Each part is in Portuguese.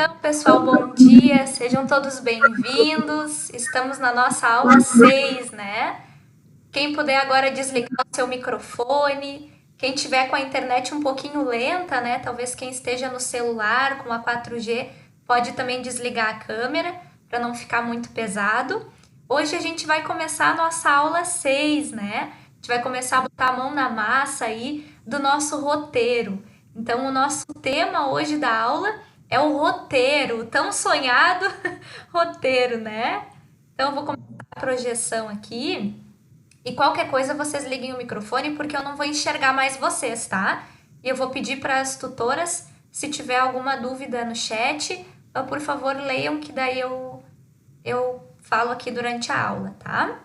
Então, pessoal, bom dia, sejam todos bem-vindos. Estamos na nossa aula 6, né? Quem puder agora desligar o seu microfone, quem tiver com a internet um pouquinho lenta, né? Talvez quem esteja no celular com a 4G, pode também desligar a câmera para não ficar muito pesado. Hoje a gente vai começar a nossa aula 6, né? A gente vai começar a botar a mão na massa aí do nosso roteiro. Então, o nosso tema hoje da aula é o roteiro, o tão sonhado roteiro, né? Então, eu vou começar a projeção aqui. E qualquer coisa, vocês liguem o microfone, porque eu não vou enxergar mais vocês, tá? E eu vou pedir para as tutoras, se tiver alguma dúvida no chat, por favor, leiam, que daí eu falo aqui durante a aula, tá?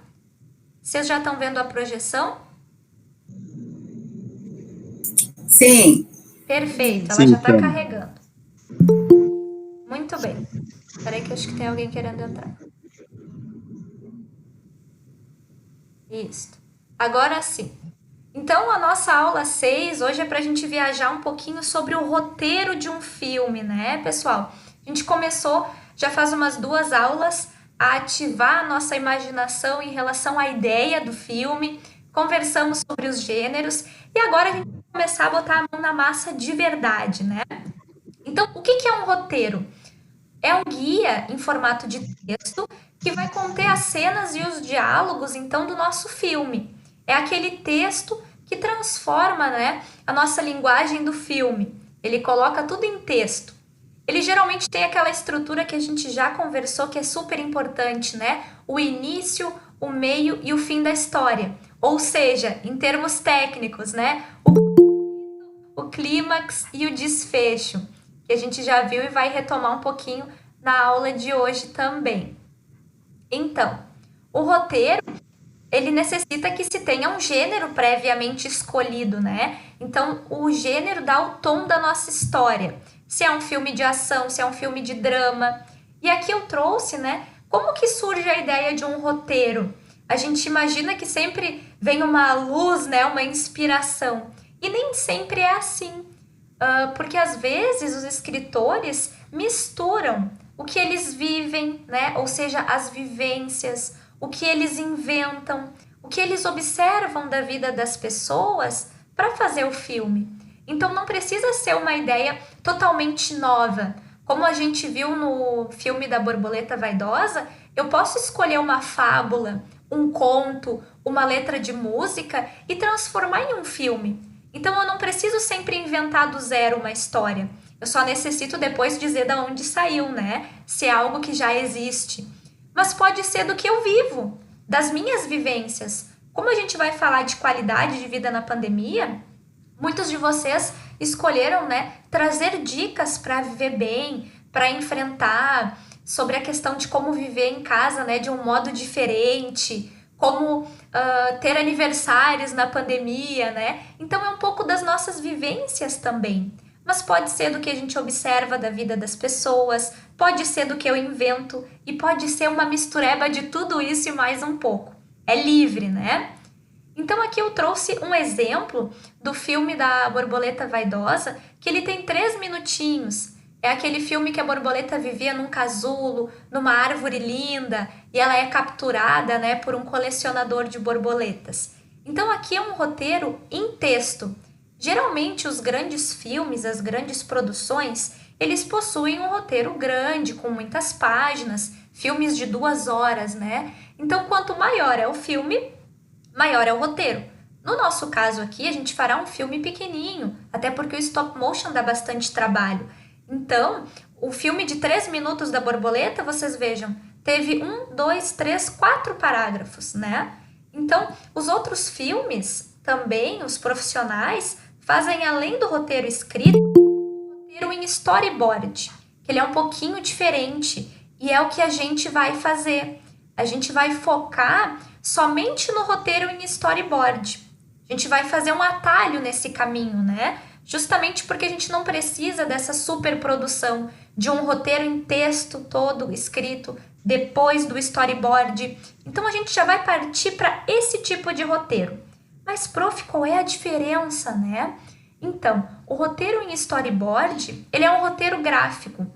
Vocês já estão vendo a projeção? Sim. Perfeito, ela já está carregando. Muito bem. Espera aí que eu acho que tem alguém querendo entrar. Isso. Agora sim. Então, a nossa aula 6 hoje é para a gente viajar um pouquinho sobre o roteiro de um filme, né, pessoal? A gente começou, já faz umas 2 aulas, a ativar a nossa imaginação em relação à ideia do filme, conversamos sobre os gêneros, e agora a gente vai começar a botar a mão na massa de verdade, né? Então, o que é um roteiro? É um guia em formato de texto que vai conter as cenas e os diálogos, então, do nosso filme. É aquele texto que transforma, né, a nossa linguagem do filme. Ele coloca tudo em texto. Ele geralmente tem aquela estrutura que a gente já conversou, que é super importante, né? O início, o meio e o fim da história. Ou seja, em termos técnicos, né? O clímax e o desfecho, que a gente já viu e vai retomar um pouquinho na aula de hoje também. Então, o roteiro, ele necessita que se tenha um gênero previamente escolhido, né? Então, o gênero dá o tom da nossa história. Se é um filme de ação, se é um filme de drama. E aqui eu trouxe, né? Como que surge a ideia de um roteiro? A gente imagina que sempre vem uma luz, né? Uma inspiração. E nem sempre é assim. Porque às vezes os escritores misturam o que eles vivem, né? Ou seja, as vivências, o que eles inventam, o que eles observam da vida das pessoas para fazer o filme. Então não precisa ser uma ideia totalmente nova. Como a gente viu no filme da Borboleta Vaidosa, eu posso escolher uma fábula, um conto, uma letra de música e transformar em um filme. Então eu não preciso sempre inventar do zero uma história. Eu só necessito depois dizer de onde saiu, né? Se é algo que já existe. Mas pode ser do que eu vivo, das minhas vivências. Como a gente vai falar de qualidade de vida na pandemia, muitos de vocês escolheram, né, trazer dicas para viver bem, para enfrentar, sobre a questão de como viver em casa, né, de um modo diferente, como ter aniversários na pandemia, né? Então é um pouco das nossas vivências também. Mas pode ser do que a gente observa da vida das pessoas, pode ser do que eu invento e pode ser uma mistureba de tudo isso e mais um pouco. É livre, né? Então aqui eu trouxe um exemplo do filme da Borboleta Vaidosa, que ele tem 3 minutinhos. É aquele filme que a borboleta vivia num casulo, numa árvore linda, e ela é capturada, né, por um colecionador de borboletas. Então aqui é um roteiro em texto. Geralmente os grandes filmes, as grandes produções, eles possuem um roteiro grande, com muitas páginas, filmes de 2 horas, né? Então quanto maior é o filme, maior é o roteiro. No nosso caso aqui, a gente fará um filme pequenininho, até porque o stop motion dá bastante trabalho. Então, o filme de 3 minutos da borboleta, vocês vejam, teve 1, 2, 3, 4 parágrafos, né? Então, os outros filmes, também, os profissionais, fazem além do roteiro escrito, um roteiro em storyboard, que ele é um pouquinho diferente, e é o que a gente vai fazer. A gente vai focar somente no roteiro em storyboard. A gente vai fazer um atalho nesse caminho, né? Justamente porque a gente não precisa dessa superprodução de um roteiro em texto todo escrito depois do storyboard. Então a gente já vai partir para esse tipo de roteiro. Mas, prof, qual é a diferença, né? Então, o roteiro em storyboard, ele é um roteiro gráfico.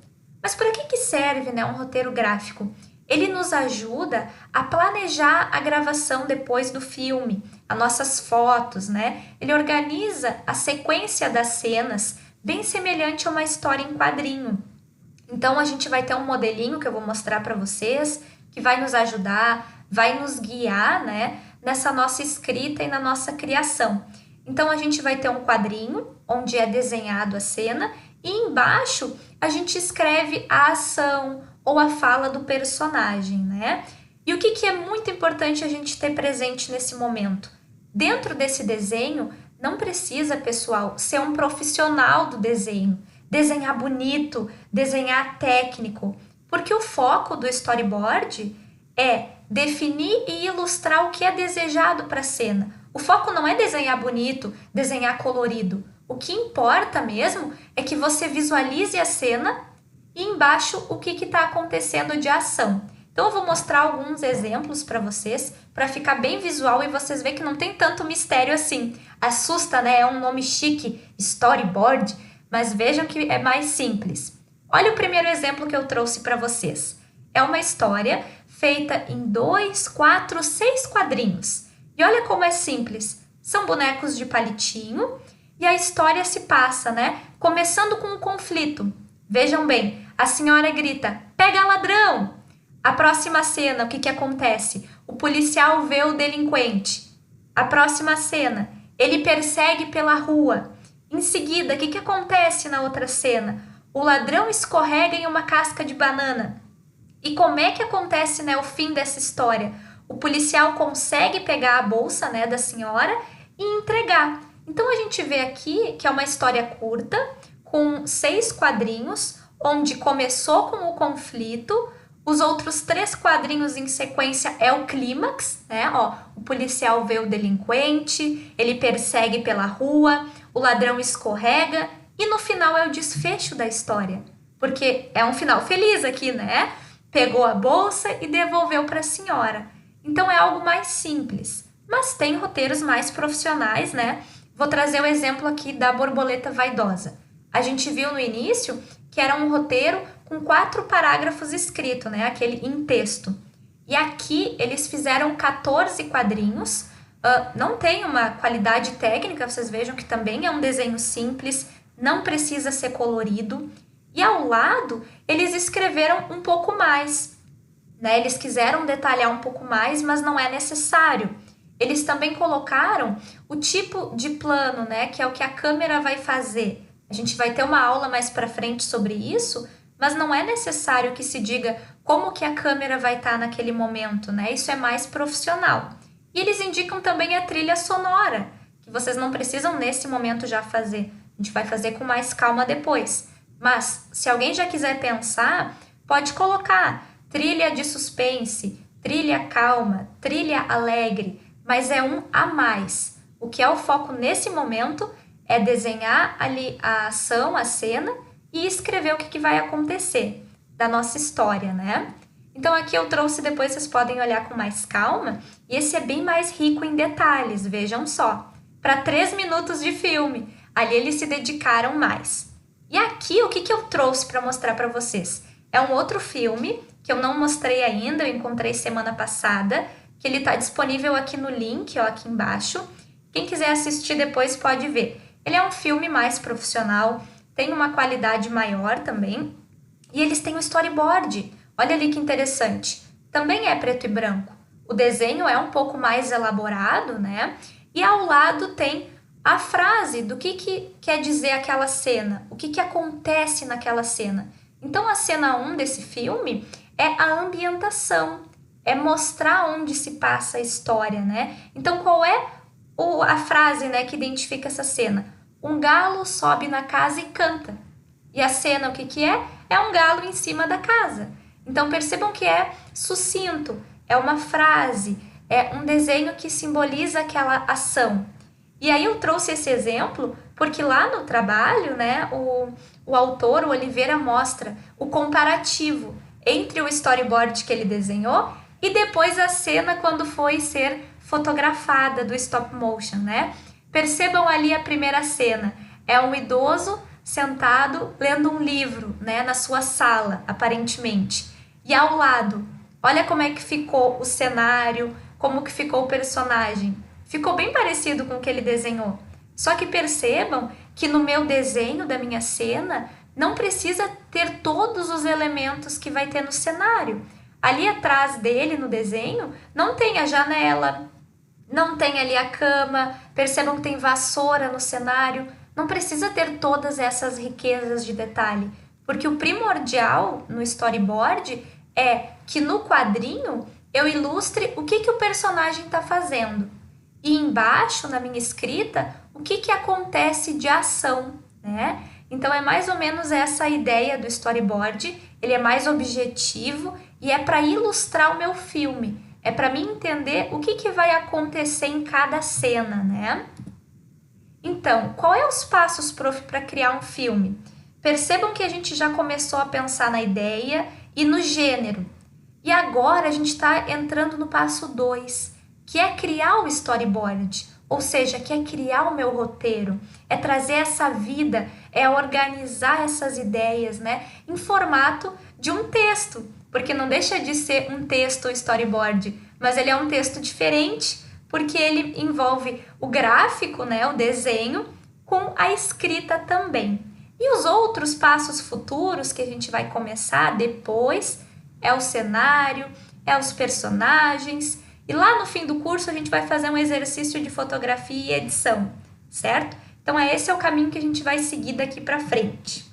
Mas para que serve, né, um roteiro gráfico? Ele nos ajuda a planejar a gravação depois do filme, as nossas fotos, né? Ele organiza a sequência das cenas, bem semelhante a uma história em quadrinho. Então a gente vai ter um modelinho que eu vou mostrar para vocês, que vai nos ajudar, vai nos guiar, né, nessa nossa escrita e na nossa criação. Então a gente vai ter um quadrinho onde é desenhado a cena e embaixo a gente escreve a ação ou a fala do personagem, né? E o que é muito importante a gente ter presente nesse momento? Dentro desse desenho, não precisa, pessoal, ser um profissional do desenho, desenhar bonito, desenhar técnico, porque o foco do storyboard é definir e ilustrar o que é desejado para a cena. O foco não é desenhar bonito, desenhar colorido. O que importa mesmo é que você visualize a cena e embaixo o que está acontecendo de ação. Então eu vou mostrar alguns exemplos para vocês, para ficar bem visual e vocês verem que não tem tanto mistério assim. Assusta, né? É um nome chique, storyboard, mas vejam que é mais simples. Olha o primeiro exemplo que eu trouxe para vocês. É uma história feita em 2, 4, 6 quadrinhos. E olha como é simples. São bonecos de palitinho e a história se passa, né? Começando com um conflito. Vejam bem, a senhora grita, pega ladrão! A próxima cena, o que acontece? O policial vê o delinquente. A próxima cena, ele persegue pela rua. Em seguida, o que acontece na outra cena? O ladrão escorrega em uma casca de banana. E como é que acontece, né, o fim dessa história? O policial consegue pegar a bolsa, né, da senhora e entregar. Então a gente vê aqui que é uma história curta, com 6 quadrinhos, onde começou com o conflito, os outros 3 quadrinhos em sequência é o clímax, né? Ó, o policial vê o delinquente, ele persegue pela rua, o ladrão escorrega e no final é o desfecho da história. Porque é um final feliz aqui, né? Pegou a bolsa e devolveu para a senhora. Então é algo mais simples. Mas tem roteiros mais profissionais, né? Vou trazer o exemplo aqui da Borboleta Vaidosa. A gente viu no início que era um roteiro com 4 parágrafos escritos, né? Aquele em texto. E aqui eles fizeram 14 quadrinhos. Não tem uma qualidade técnica, vocês vejam que também é um desenho simples, não precisa ser colorido. E ao lado, eles escreveram um pouco mais, né? Eles quiseram detalhar um pouco mais, mas não é necessário. Eles também colocaram o tipo de plano, né? Que é o que a câmera vai fazer. A gente vai ter uma aula mais para frente sobre isso, mas não é necessário que se diga como que a câmera vai estar naquele momento, né? Isso é mais profissional. E eles indicam também a trilha sonora, que vocês não precisam nesse momento já fazer. A gente vai fazer com mais calma depois. Mas, se alguém já quiser pensar, pode colocar trilha de suspense, trilha calma, trilha alegre, mas é um a mais. O que é o foco nesse momento é desenhar ali a ação, a cena e escrever o que vai acontecer da nossa história, né? Então aqui eu trouxe, depois vocês podem olhar com mais calma, e esse é bem mais rico em detalhes, vejam só. Para 3 minutos de filme, ali eles se dedicaram mais. E aqui o que eu trouxe para mostrar para vocês? É um outro filme que eu não mostrei ainda, eu encontrei semana passada, que ele está disponível aqui no link, ó, aqui embaixo. Quem quiser assistir depois pode ver. Ele é um filme mais profissional, tem uma qualidade maior também, e eles têm um storyboard. Olha ali que interessante. Também é preto e branco. O desenho é um pouco mais elaborado, né? E ao lado tem a frase do que quer dizer aquela cena, o que acontece naquela cena. Então, a cena 1 desse filme é a ambientação, é mostrar onde se passa a história, né? Então, qual é a frase, né, que identifica essa cena? Um galo sobe na casa e canta. E a cena, o que é? É um galo em cima da casa. Então, percebam que é sucinto, é uma frase, é um desenho que simboliza aquela ação. E aí eu trouxe esse exemplo porque lá no trabalho, né, o autor, o Oliveira, mostra o comparativo entre o storyboard que ele desenhou e depois a cena quando foi ser fotografada do stop motion, né? Percebam ali a primeira cena, é um idoso sentado lendo um livro, né, na sua sala, aparentemente. E ao lado, olha como é que ficou o cenário, como que ficou o personagem. Ficou bem parecido com o que ele desenhou. Só que percebam que no meu desenho da minha cena não precisa ter todos os elementos que vai ter no cenário. Ali atrás dele, no desenho, não tem a janela, não tem ali a cama, percebam que tem vassoura no cenário. Não precisa ter todas essas riquezas de detalhe, porque o primordial no storyboard é que no quadrinho eu ilustre o que o personagem está fazendo. E embaixo, na minha escrita, o que acontece de ação, né? Então é mais ou menos essa a ideia do storyboard, ele é mais objetivo e é para ilustrar o meu filme, é para mim entender o que vai acontecer em cada cena, né? Então, qual é os passos, prof, para criar um filme? Percebam que a gente já começou a pensar na ideia e no gênero. E agora a gente está entrando no passo 2, que é criar o storyboard, ou seja, que é criar o meu roteiro, é trazer essa vida, é organizar essas ideias, né, em formato de um texto, porque não deixa de ser um texto storyboard, mas ele é um texto diferente, porque ele envolve o gráfico, né, o desenho, com a escrita também. E os outros passos futuros que a gente vai começar depois é o cenário, é os personagens, e lá no fim do curso a gente vai fazer um exercício de fotografia e edição, certo? Então esse é o caminho que a gente vai seguir daqui para frente.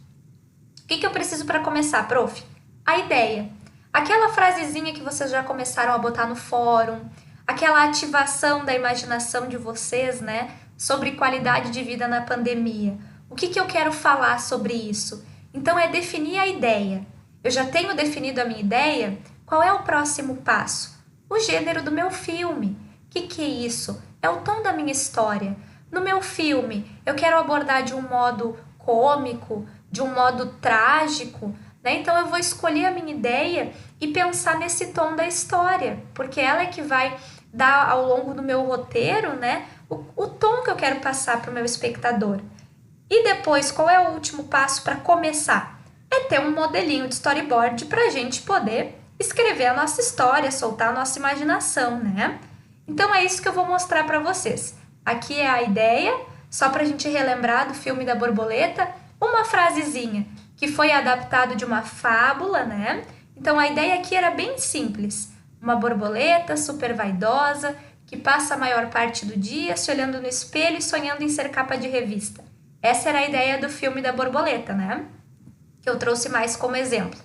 O que eu preciso para começar, prof? A ideia. Aquela frasezinha que vocês já começaram a botar no fórum, aquela ativação da imaginação de vocês, né, sobre qualidade de vida na pandemia. O que eu quero falar sobre isso? Então é definir a ideia. Eu já tenho definido a minha ideia, qual é o próximo passo? O gênero do meu filme. O que é isso? É o tom da minha história. No meu filme, eu quero abordar de um modo cômico, de um modo trágico, né? Então eu vou escolher a minha ideia e pensar nesse tom da história, porque ela é que vai dar ao longo do meu roteiro, né, o tom que eu quero passar para o meu espectador. E depois, qual é o último passo para começar? É ter um modelinho de storyboard para a gente poder escrever a nossa história, soltar a nossa imaginação, né? Então é isso que eu vou mostrar para vocês. Aqui é a ideia, só para a gente relembrar do filme da borboleta, uma frasezinha que foi adaptado de uma fábula, né? Então a ideia aqui era bem simples. Uma borboleta super vaidosa que passa a maior parte do dia se olhando no espelho e sonhando em ser capa de revista. Essa era a ideia do filme da borboleta, né? Que eu trouxe mais como exemplo.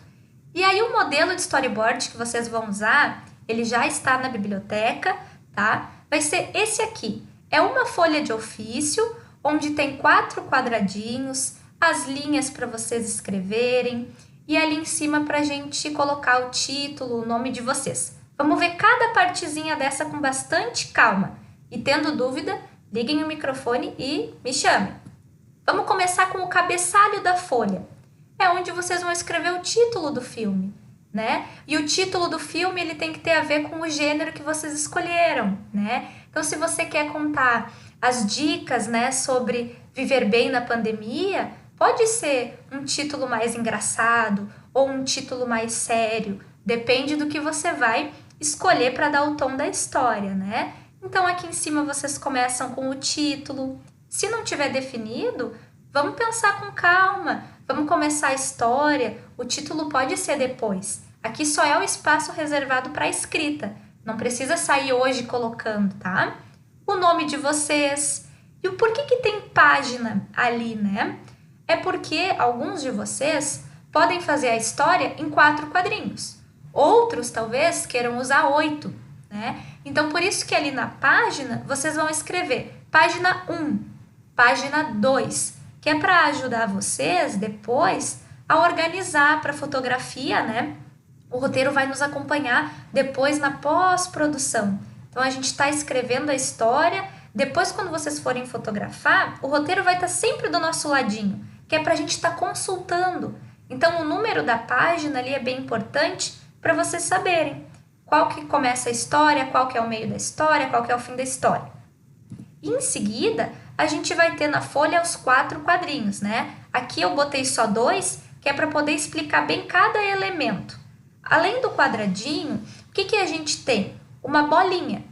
E aí o modelo de storyboard que vocês vão usar, ele já está na biblioteca, tá? Vai ser esse aqui. É uma folha de ofício, onde tem 4 quadradinhos, as linhas para vocês escreverem, e ali em cima para a gente colocar o título, o nome de vocês. Vamos ver cada partezinha dessa com bastante calma. E tendo dúvida, liguem o microfone e me chamem. Vamos começar com o cabeçalho da folha. É onde vocês vão escrever o título do filme, né? E o título do filme, ele tem que ter a ver com o gênero que vocês escolheram, né? Então, se você quer contar as dicas, né, sobre viver bem na pandemia, pode ser um título mais engraçado ou um título mais sério, depende do que você vai escolher para dar o tom da história, né? Então, aqui em cima vocês começam com o título. Se não tiver definido, vamos pensar com calma, vamos começar a história, o título pode ser depois. Aqui só é o espaço reservado para a escrita, não precisa sair hoje colocando, tá? O nome de vocês e o porquê que tem página ali, né? É porque alguns de vocês podem fazer a história em 4 quadrinhos. Outros, talvez, queiram usar 8, né? Então, por isso que ali na página, vocês vão escrever página 1, página 2, que é para ajudar vocês, depois, a organizar para fotografia, né? O roteiro vai nos acompanhar depois na pós-produção. Então, a gente está escrevendo a história, depois, quando vocês forem fotografar, o roteiro vai estar sempre do nosso ladinho, que é para a gente estar consultando. Então, o número da página ali é bem importante para vocês saberem qual que começa a história, qual que é o meio da história, qual que é o fim da história. E em seguida, a gente vai ter na folha os 4 quadrinhos, né? Aqui eu botei só 2, que é para poder explicar bem cada elemento. Além do quadradinho, o que a gente tem? Uma bolinha.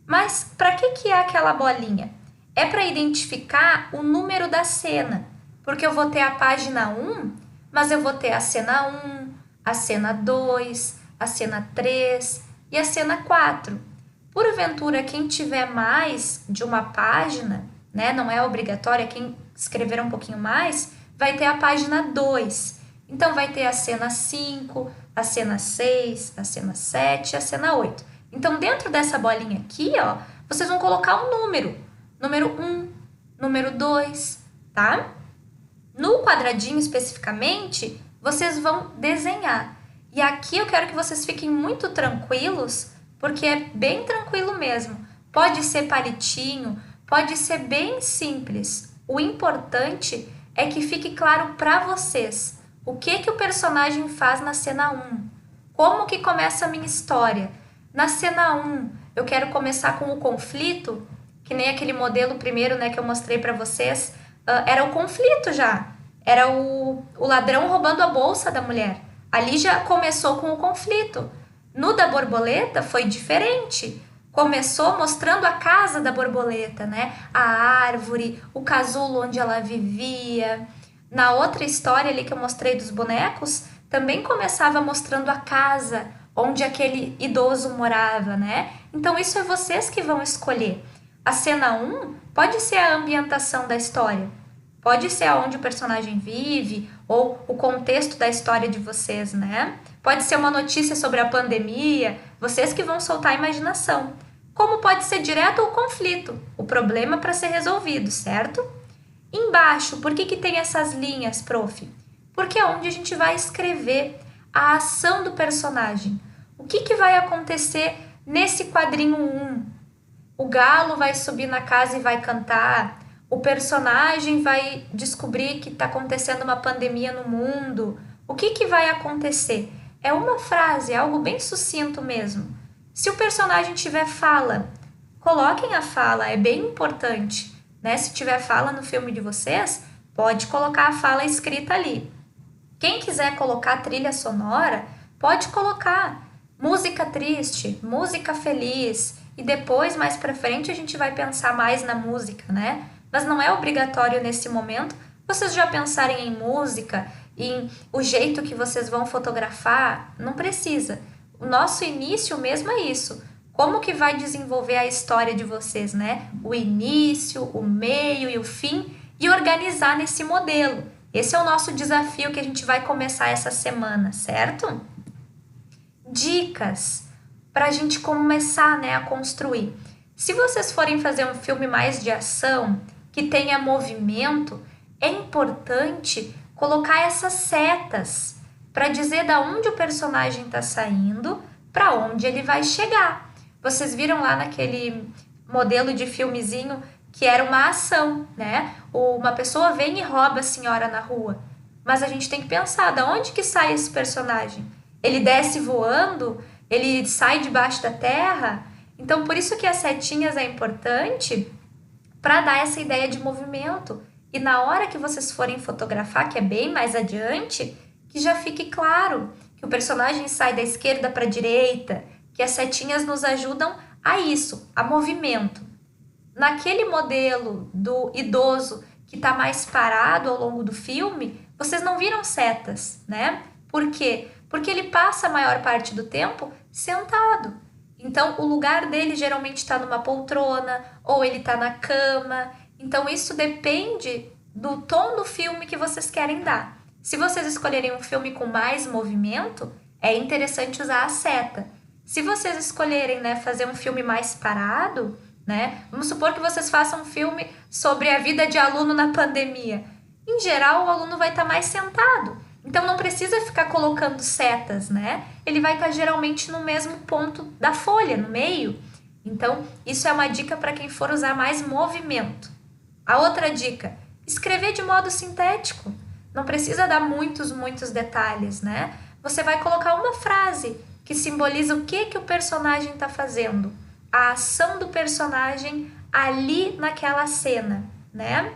Mas para que é aquela bolinha? É para identificar o número da cena, porque eu vou ter a página 1, mas eu vou ter a cena 1, a cena 2, a cena 3 e a cena 4. Porventura, quem tiver mais de uma página, né, não é obrigatório, quem escrever um pouquinho mais, vai ter a página 2. Então, vai ter a cena 5, a cena 6, a cena 7 e a cena 8. Então, dentro dessa bolinha aqui, ó, vocês vão colocar um número. Número 1, número 2, tá? No quadradinho, especificamente, vocês vão desenhar. E aqui eu quero que vocês fiquem muito tranquilos, porque é bem tranquilo mesmo. Pode ser palitinho, pode ser bem simples. O importante é que fique claro para vocês o que o personagem faz na cena 1. Como que começa a minha história? Na cena 1, eu quero começar com o conflito, que nem aquele modelo primeiro, né, que eu mostrei para vocês. Era o conflito já. Era o ladrão roubando a bolsa da mulher. Ali já começou com o conflito. No da borboleta foi diferente. Começou mostrando a casa da borboleta, né? A árvore, o casulo onde ela vivia. Na outra história ali que eu mostrei dos bonecos, também começava mostrando a casa onde aquele idoso morava, né? Então isso é vocês que vão escolher. A cena 1 pode ser a ambientação da história. Pode ser onde o personagem vive ou o contexto da história de vocês, né? Pode ser uma notícia sobre a pandemia, vocês que vão soltar a imaginação. Como pode ser direto o conflito, o problema para ser resolvido, certo? Embaixo, por que tem essas linhas, prof? Porque é onde a gente vai escrever a ação do personagem. O que vai acontecer nesse quadrinho 1? O galo vai subir na casa e vai cantar. O personagem vai descobrir que está acontecendo uma pandemia no mundo. O que vai acontecer? É uma frase, é algo bem sucinto mesmo. Se o personagem tiver fala, coloquem a fala, é bem importante, né? Se tiver fala no filme de vocês, pode colocar a fala escrita ali. Quem quiser colocar trilha sonora, pode colocar música triste, música feliz, e depois, mais pra frente, a gente vai pensar mais na música, né? Mas não é obrigatório nesse momento vocês já pensarem em música, em o jeito que vocês vão fotografar, não precisa. O nosso início mesmo é isso. Como que vai desenvolver a história de vocês, né? O início, o meio e o fim, e organizar nesse modelo. Esse é o nosso desafio que a gente vai começar essa semana, certo? Dicas para a gente começar, né, a construir. Se vocês forem fazer um filme mais de ação, que tenha movimento, é importante colocar essas setas para dizer da onde o personagem está saindo, para onde ele vai chegar. Vocês viram lá naquele modelo de filmezinho que era uma ação, né? Uma pessoa vem e rouba a senhora na rua. Mas a gente tem que pensar, da onde que sai esse personagem? Ele desce voando? Ele sai debaixo da terra? Então, por isso que as setinhas é importante para dar essa ideia de movimento. E na hora que vocês forem fotografar, que é bem mais adiante, que já fique claro que o personagem sai da esquerda para a direita, que as setinhas nos ajudam a isso, a movimento. Naquele modelo do idoso que está mais parado ao longo do filme, vocês não viram setas, né? Por quê? Porque ele passa a maior parte do tempo sentado. Então, o lugar dele geralmente está numa poltrona ou ele está na cama. Então, isso depende do tom do filme que vocês querem dar. Se vocês escolherem um filme com mais movimento, é interessante usar a seta. Se vocês escolherem, né, fazer um filme mais parado, né, vamos supor que vocês façam um filme sobre a vida de aluno na pandemia. Em geral, o aluno vai estar mais sentado. Então, não precisa ficar colocando setas, né? Ele vai estar geralmente no mesmo ponto da folha, no meio. Então, isso é uma dica para quem for usar mais movimento. A outra dica, escrever de modo sintético. Não precisa dar muitos detalhes, né? Você vai colocar uma frase que simboliza o que o personagem está fazendo. A ação do personagem ali naquela cena. né?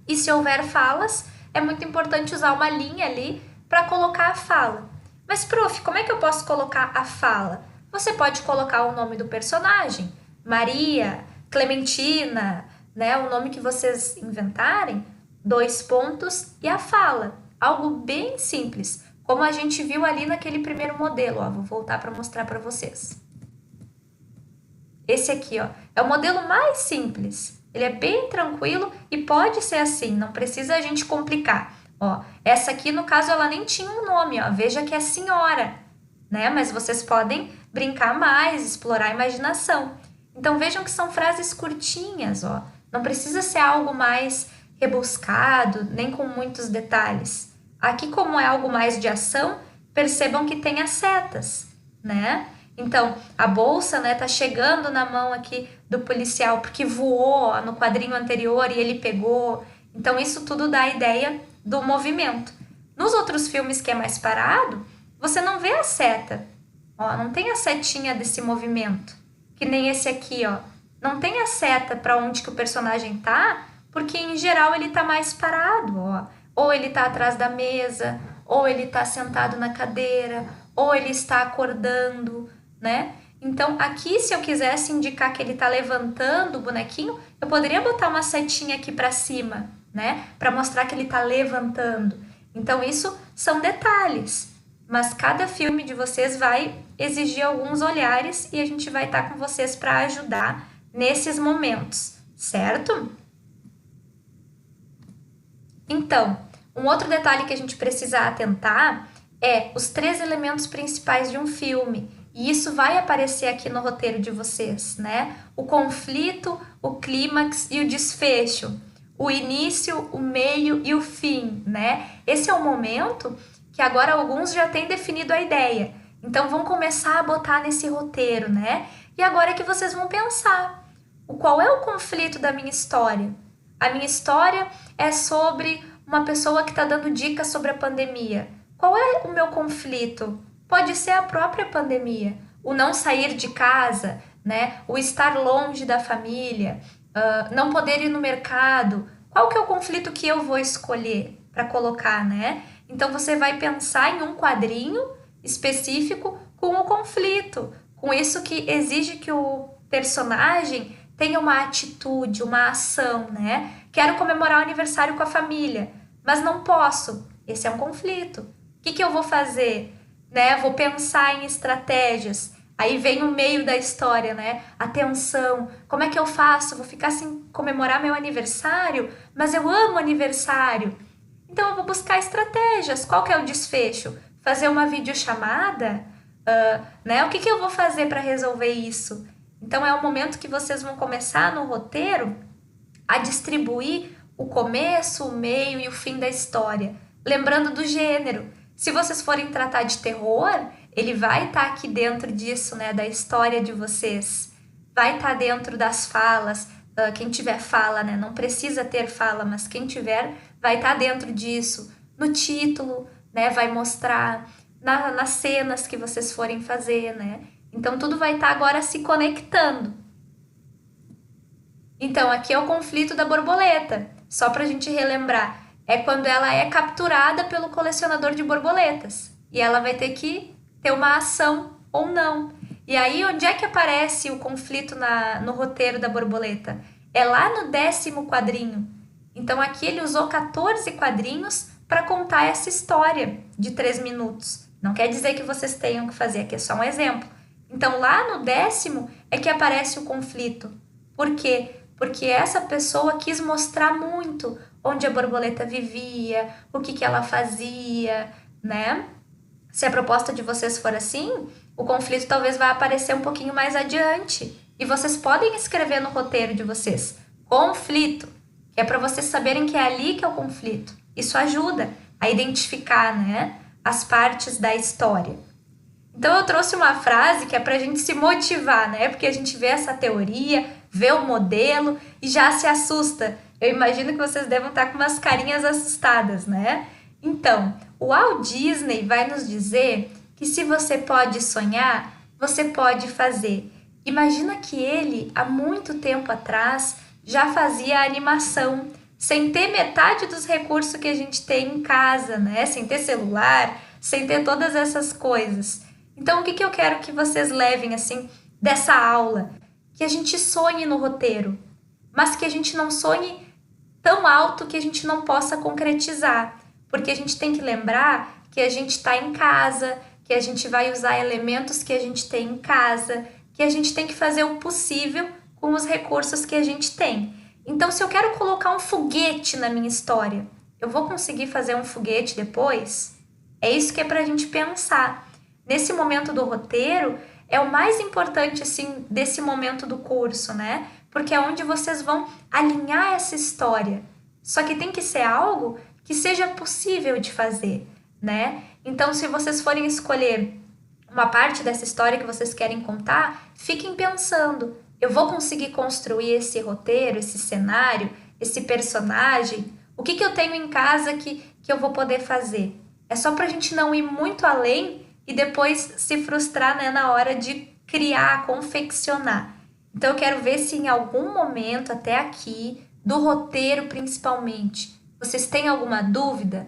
E se houver falas, é muito importante usar uma linha ali para colocar a fala. Mas, prof, como é que eu posso colocar a fala? Você pode colocar o nome do personagem, Maria, Clementina, né? O nome que vocês inventarem, 2 pontos e a fala. Algo bem simples, como a gente viu ali naquele primeiro modelo. Ó, vou voltar para mostrar para vocês. Esse aqui, ó, é o modelo mais simples. Ele é bem tranquilo e pode ser assim, não precisa a gente complicar. Ó, essa aqui, no caso, ela nem tinha um nome, ó, veja que é senhora, né? Mas vocês podem brincar mais, explorar a imaginação. Então, vejam que são frases curtinhas, ó. Não precisa ser algo mais rebuscado, nem com muitos detalhes. Aqui, como é algo mais de ação, percebam que tem as setas, né? Então, a bolsa, né, tá chegando na mão aqui do policial porque voou ó, no quadrinho anterior e ele pegou. Então, isso tudo dá a ideia do movimento. Nos outros filmes que é mais parado, você não vê a seta. Ó, não tem a setinha desse movimento. Que nem esse aqui, ó. Não tem a seta para onde que o personagem tá, porque em geral ele tá mais parado, ó. Ou ele tá atrás da mesa, ou ele tá sentado na cadeira, ou ele está acordando, né? Então, aqui, se eu quisesse indicar que ele tá levantando o bonequinho, eu poderia botar uma setinha aqui para cima, né? Para mostrar que ele tá levantando. Então, isso são detalhes. Mas cada filme de vocês vai exigir alguns olhares e a gente vai estar com vocês para ajudar nesses momentos, certo? Então, um outro detalhe que a gente precisa atentar é os 3 elementos principais de um filme. E isso vai aparecer aqui no roteiro de vocês, né? O conflito, o clímax e o desfecho. O início, o meio e o fim, né? Esse é o momento que agora alguns já têm definido a ideia. Então, vão começar a botar nesse roteiro, né? E agora é que vocês vão pensar. Qual é o conflito da minha história? A minha história é sobre uma pessoa que está dando dicas sobre a pandemia. Qual é o meu conflito? Pode ser a própria pandemia. O não sair de casa, né? O estar longe da família, não poder ir no mercado. Qual que é o conflito que eu vou escolher para colocar, né? Então, você vai pensar em um quadrinho específico com o conflito, com isso que exige que o personagem tenha uma atitude, uma ação, né? Quero comemorar o aniversário com a família, mas não posso. Esse é um conflito. O que eu vou fazer? Né? Vou pensar em estratégias. Aí vem o meio da história, né? Atenção, como é que eu faço? Vou ficar sem comemorar meu aniversário? Mas eu amo aniversário. Então, eu vou buscar estratégias. Qual que é o desfecho? Fazer uma videochamada? Né? O que eu vou fazer para resolver isso? Então, é o momento que vocês vão começar no roteiro a distribuir o começo, o meio e o fim da história. Lembrando do gênero. Se vocês forem tratar de terror, ele vai estar aqui dentro disso, né? Da história de vocês. Vai estar dentro das falas. Quem tiver fala, né? Não precisa ter fala, mas quem tiver vai estar dentro disso. No título, né? Vai mostrar nas cenas que vocês forem fazer, né? Então, tudo vai estar agora se conectando. Então, aqui é o conflito da borboleta. Só para a gente relembrar. É quando ela é capturada pelo colecionador de borboletas. E ela vai ter que ter uma ação ou não. E aí, onde é que aparece o conflito no roteiro da borboleta? É lá no 10º quadrinho. Então, aqui ele usou 14 quadrinhos para contar essa história de 3 minutos. Não quer dizer que vocês tenham que fazer, aqui é só um exemplo. Então, lá no 10º é que aparece o conflito. Por quê? Porque essa pessoa quis mostrar muito onde a borboleta vivia, o que ela fazia, né? Se a proposta de vocês for assim, o conflito talvez vai aparecer um pouquinho mais adiante. E vocês podem escrever no roteiro de vocês, conflito, que é para vocês saberem que é ali que é o conflito. Isso ajuda a identificar, né, as partes da história. Então eu trouxe uma frase que é para a gente se motivar, né? Porque a gente vê essa teoria, vê o modelo e já se assusta. Eu imagino que vocês devam estar com umas carinhas assustadas, né? Então, o Walt Disney vai nos dizer que se você pode sonhar, você pode fazer. Imagina que ele, há muito tempo atrás, já fazia a animação, sem ter metade dos recursos que a gente tem em casa, né? Sem ter celular, sem ter todas essas coisas. Então, o que eu quero que vocês levem, assim, dessa aula? Que a gente sonhe no roteiro, mas que a gente não sonhe tão alto que a gente não possa concretizar. Porque a gente tem que lembrar que a gente está em casa, que a gente vai usar elementos que a gente tem em casa, que a gente tem que fazer o possível com os recursos que a gente tem. Então, se eu quero colocar um foguete na minha história, eu vou conseguir fazer um foguete depois? É isso que é para a gente pensar. Nesse momento do roteiro, é o mais importante, assim, desse momento do curso, né? Porque é onde vocês vão alinhar essa história. Só que tem que ser algo que seja possível de fazer, né? Então, se vocês forem escolher uma parte dessa história que vocês querem contar, fiquem pensando: eu vou conseguir construir esse roteiro, esse cenário, esse personagem? O que eu tenho em casa que eu vou poder fazer? É só para a gente não ir muito além e depois se frustrar, né, na hora de criar, confeccionar. Então eu quero ver se em algum momento até aqui, do roteiro principalmente, vocês têm alguma dúvida?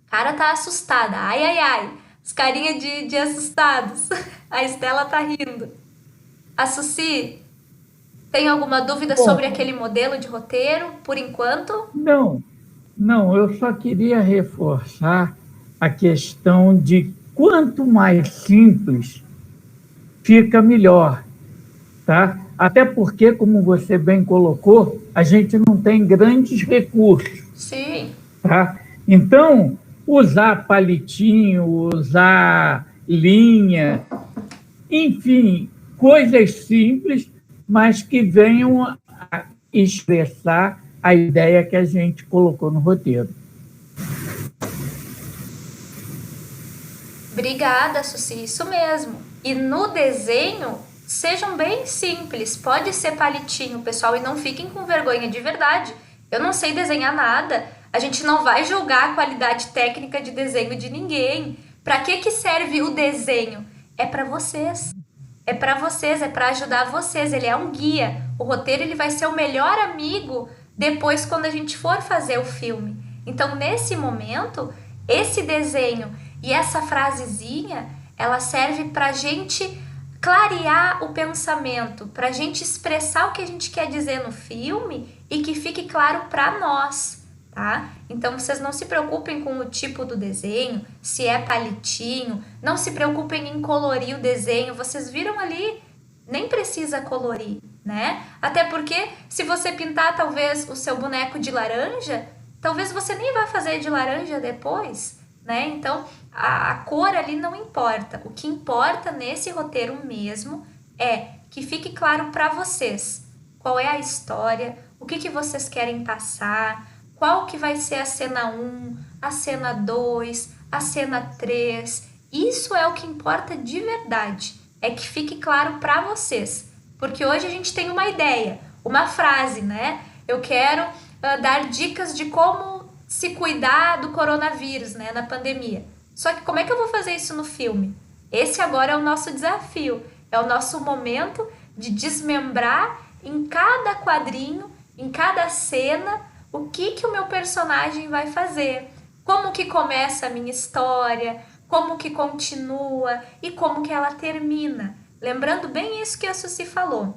A cara tá assustada. Ai, ai, ai. Os carinha de assustados. A Estela tá rindo. A Suci, tem alguma dúvida sobre Bom, aquele modelo de roteiro, por enquanto? não, não, eu só queria reforçar a questão de quanto mais simples fica melhor, tá? Até porque, como você bem colocou, a gente não tem grandes recursos, Sim. tá? Então, usar palitinho, usar linha, enfim, coisas simples, mas que venham a expressar a ideia que a gente colocou no roteiro. Obrigada, Suci, isso mesmo. E no desenho, sejam bem simples. Pode ser palitinho, pessoal, e não fiquem com vergonha de verdade. Eu não sei desenhar nada. A gente não vai julgar a qualidade técnica de desenho de ninguém. Para que serve o desenho? É para vocês. É para vocês, é para ajudar vocês. Ele é um guia. O roteiro ele vai ser o melhor amigo depois quando a gente for fazer o filme. Então, nesse momento, esse desenho e essa frasezinha, ela serve para a gente clarear o pensamento, para a gente expressar o que a gente quer dizer no filme e que fique claro para nós, tá? Então vocês não se preocupem com o tipo do desenho, se é palitinho, não se preocupem em colorir o desenho, vocês viram ali, nem precisa colorir, né? Até porque se você pintar talvez o seu boneco de laranja, talvez você nem vá fazer de laranja depois, né? Então a cor ali não importa. O que importa nesse roteiro mesmo é que fique claro para vocês qual é a história, o que vocês querem passar, qual que vai ser a cena 1, a cena 2, a cena 3. Isso é o que importa de verdade. É que fique claro para vocês. Porque hoje a gente tem uma ideia, uma frase, né? Eu quero dar dicas de como se cuidar do coronavírus, né, na pandemia. Só que como é que eu vou fazer isso no filme? Esse agora é o nosso desafio. É o nosso momento de desmembrar em cada quadrinho, em cada cena, o que o meu personagem vai fazer. Como que começa a minha história, como que continua e como que ela termina. Lembrando bem isso que a Suci falou.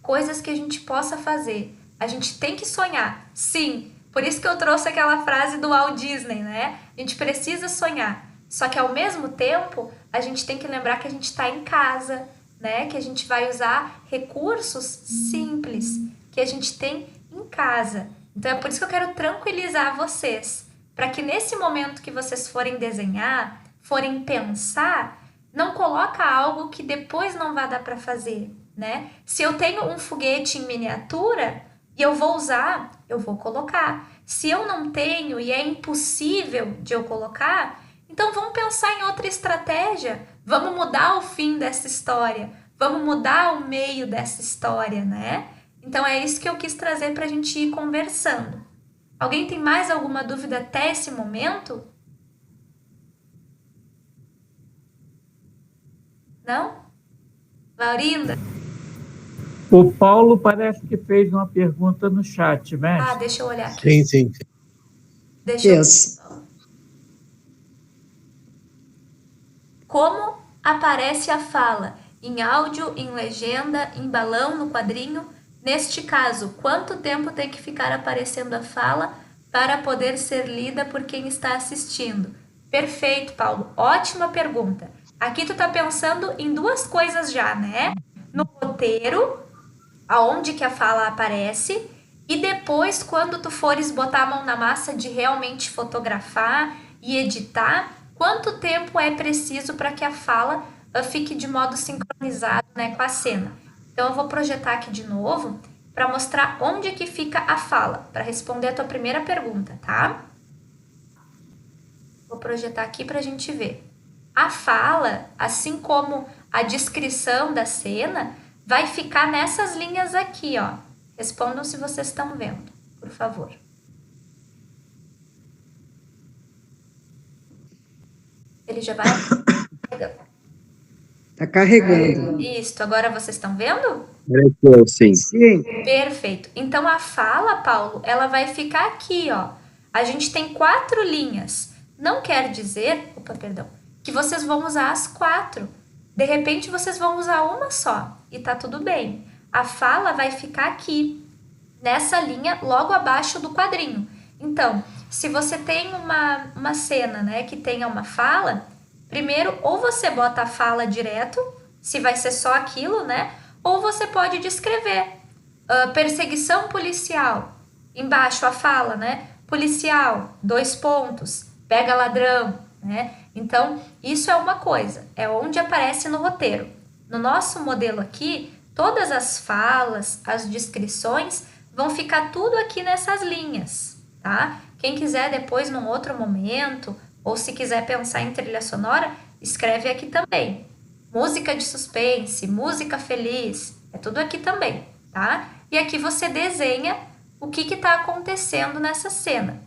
Coisas que a gente possa fazer. A gente tem que sonhar. Sim, por isso que eu trouxe aquela frase do Walt Disney, né? A gente precisa sonhar. Só que ao mesmo tempo, a gente tem que lembrar que a gente está em casa, né? Que a gente vai usar recursos simples que a gente tem em casa. Então é por isso que eu quero tranquilizar vocês, para que nesse momento que vocês forem desenhar, forem pensar, não coloca algo que depois não vai dar para fazer, né? Se eu tenho um foguete em miniatura e eu vou usar, eu vou colocar. Se eu não tenho e é impossível de eu colocar, então vamos pensar em outra estratégia. Vamos mudar o fim dessa história. Vamos mudar o meio dessa história, né? Então é isso que eu quis trazer para a gente ir conversando. Alguém tem mais alguma dúvida até esse momento? Não? Laurinda? O Paulo parece que fez uma pergunta no chat, mestre. Deixa eu olhar aqui. Sim. Deixa eu... Yes. Como aparece a fala? Em áudio, em legenda, em balão, no quadrinho? Neste caso, quanto tempo tem que ficar aparecendo a fala para poder ser lida por quem está assistindo? Perfeito, Paulo. Ótima pergunta. Aqui tu tá pensando em duas coisas já, né? No roteiro, aonde que a fala aparece, e depois, quando tu fores botar a mão na massa de realmente fotografar e editar, quanto tempo é preciso para que a fala fique de modo sincronizado, né, com a cena. Então, eu vou projetar aqui de novo para mostrar onde que fica a fala, para responder a tua primeira pergunta, tá? Vou projetar aqui para a gente ver. A fala, assim como a descrição da cena, vai ficar nessas linhas aqui, ó. Respondam se vocês estão vendo, por favor. Ele já vai... Está carregando. Isso, agora vocês estão vendo? Sim. Sim. Perfeito. Então, a fala, Paulo, ela vai ficar aqui, ó. A gente tem 4 linhas. Não quer dizer, que vocês vão usar as 4. De repente, vocês vão usar uma só e tá tudo bem. A fala vai ficar aqui, nessa linha, logo abaixo do quadrinho. Então, se você tem uma cena, né, que tenha uma fala, primeiro, ou você bota a fala direto, se vai ser só aquilo, né? Ou você pode descrever. Perseguição policial. Embaixo a fala, né? Policial, 2 pontos, pega ladrão, né? Então, isso é uma coisa, é onde aparece no roteiro. No nosso modelo aqui, todas as falas, as descrições, vão ficar tudo aqui nessas linhas, tá? Quem quiser depois, num outro momento, ou se quiser pensar em trilha sonora, escreve aqui também. Música de suspense, música feliz, é tudo aqui também, tá? E aqui você desenha o que está acontecendo nessa cena.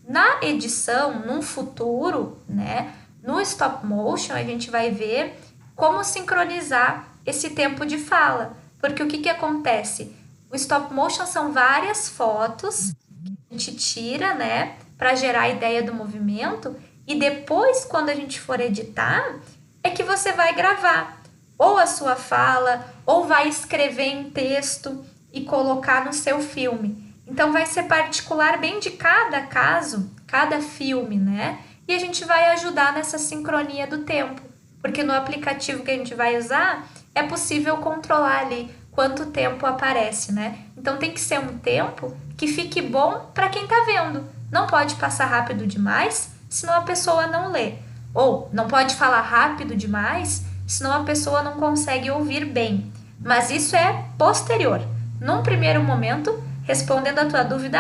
Na edição, num futuro, né, no stop motion, a gente vai ver como sincronizar esse tempo de fala. Porque o que acontece? O stop motion são várias fotos que a gente tira, né, para gerar a ideia do movimento, e depois, quando a gente for editar, é que você vai gravar ou a sua fala, ou vai escrever em texto e colocar no seu filme. Então, vai ser particular bem de cada caso, cada filme, né? E a gente vai ajudar nessa sincronia do tempo, porque no aplicativo que a gente vai usar, é possível controlar ali quanto tempo aparece, né? Então, tem que ser um tempo que fique bom para quem tá vendo. Não pode passar rápido demais, senão a pessoa não lê. Ou não pode falar rápido demais, senão a pessoa não consegue ouvir bem. Mas isso é posterior. Num primeiro momento, respondendo a tua dúvida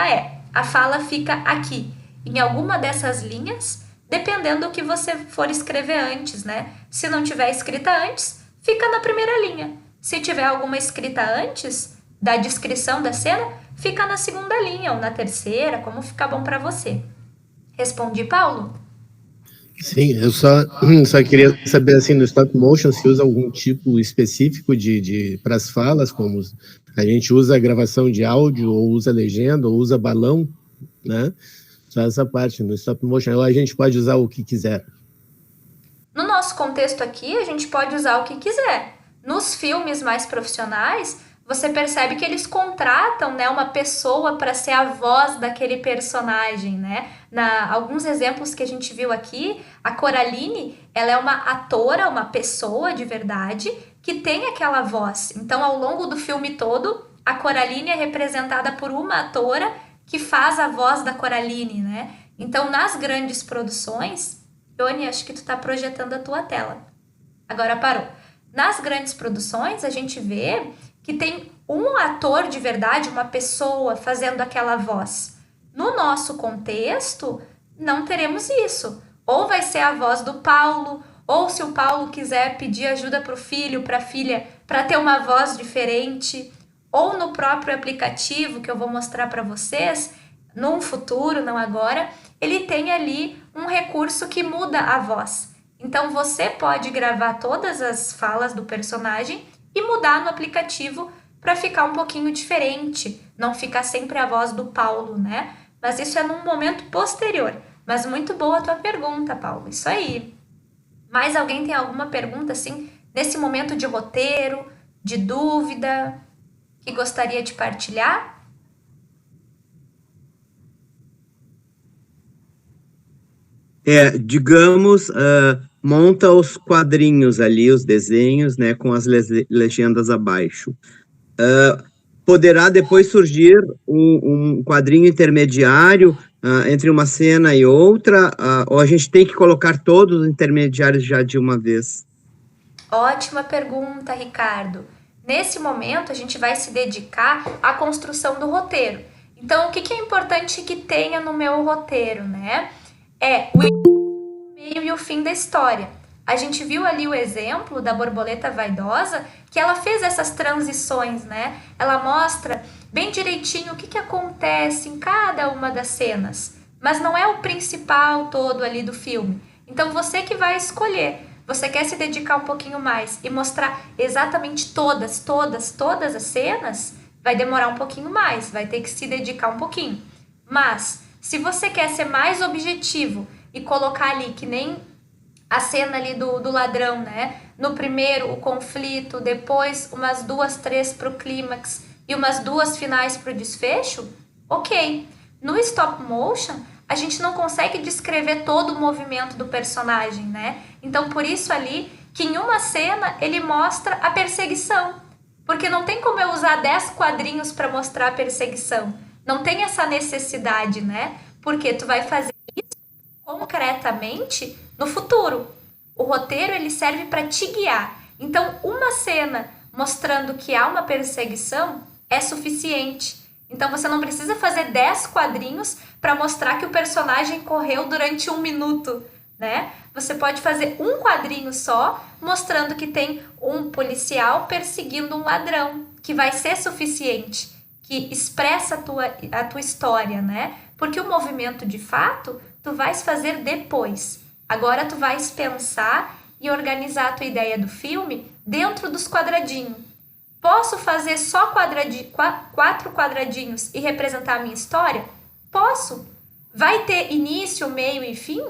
a fala fica aqui, em alguma dessas linhas, dependendo do que você for escrever antes, né? Se não tiver escrita antes, fica na primeira linha. Se tiver alguma escrita antes da descrição da cena, fica na segunda linha ou na terceira, como ficar bom para você. Respondi, Paulo? Sim, eu só queria saber, assim, no stop motion, se usa algum tipo específico para as falas, como a gente usa a gravação de áudio, ou usa legenda, ou usa balão, né? Só essa parte, no stop motion, ou a gente pode usar o que quiser. No nosso contexto aqui, a gente pode usar o que quiser. Nos filmes mais profissionais, você percebe que eles contratam, né, uma pessoa para ser a voz daquele personagem, né? Alguns exemplos que a gente viu aqui, a Coraline, ela é uma atora, uma pessoa de verdade, que tem aquela voz. Então, ao longo do filme todo, a Coraline é representada por uma atora que faz a voz da Coraline, né? Então, nas grandes produções, Ione, acho que tu tá projetando a tua tela. Agora parou. Nas grandes produções, a gente vê que tem um ator de verdade, uma pessoa fazendo aquela voz. No nosso contexto, não teremos isso. Ou vai ser a voz do Paulo, ou se o Paulo quiser pedir ajuda para o filho, para a filha, para ter uma voz diferente, ou no próprio aplicativo que eu vou mostrar para vocês, num futuro, não agora, ele tem ali um recurso que muda a voz. Então, você pode gravar todas as falas do personagem e mudar no aplicativo para ficar um pouquinho diferente, não ficar sempre a voz do Paulo, né? Mas isso é num momento posterior. Mas muito boa a tua pergunta, Paulo. Isso aí. Mais alguém tem alguma pergunta, assim, nesse momento de roteiro, de dúvida, que gostaria de partilhar? Digamos, monta os quadrinhos ali, os desenhos, né, com as legendas abaixo. Poderá depois surgir um quadrinho intermediário entre uma cena e outra, ou a gente tem que colocar todos os intermediários já de uma vez? Ótima pergunta, Ricardo. Nesse momento, a gente vai se dedicar à construção do roteiro. Então, o que é importante que tenha no meu roteiro, né? É o meio e o fim da história. A gente viu ali o exemplo da borboleta vaidosa, que ela fez essas transições, né? Ela mostra bem direitinho o que acontece em cada uma das cenas, mas não é o principal todo ali do filme. Então você que vai escolher. Você quer se dedicar um pouquinho mais e mostrar exatamente todas as cenas? Vai demorar um pouquinho mais, vai ter que se dedicar um pouquinho. Mas se você quer ser mais objetivo e colocar ali que nem a cena ali do ladrão, né? No primeiro, o conflito, depois umas 2, 3 pro clímax e umas 2 finais pro desfecho, ok. No stop motion, a gente não consegue descrever todo o movimento do personagem, né? Então, por isso ali, que em uma cena ele mostra a perseguição. Porque não tem como eu usar 10 quadrinhos para mostrar a perseguição. Não tem essa necessidade, né? Porque tu vai fazer isso concretamente no futuro. O roteiro, ele serve para te guiar. Então, uma cena mostrando que há uma perseguição é suficiente. Então, você não precisa fazer 10 quadrinhos para mostrar que o personagem correu durante 1 minuto, né? Você pode fazer um quadrinho só, mostrando que tem um policial perseguindo um ladrão, que vai ser suficiente, que expressa a tua história, né? Porque o movimento, de fato, tu vais fazer depois. Agora tu vais pensar e organizar a tua ideia do filme dentro dos quadradinhos. Posso fazer só 4 quadradinhos e representar a minha história? Posso. Vai ter início, meio e fim?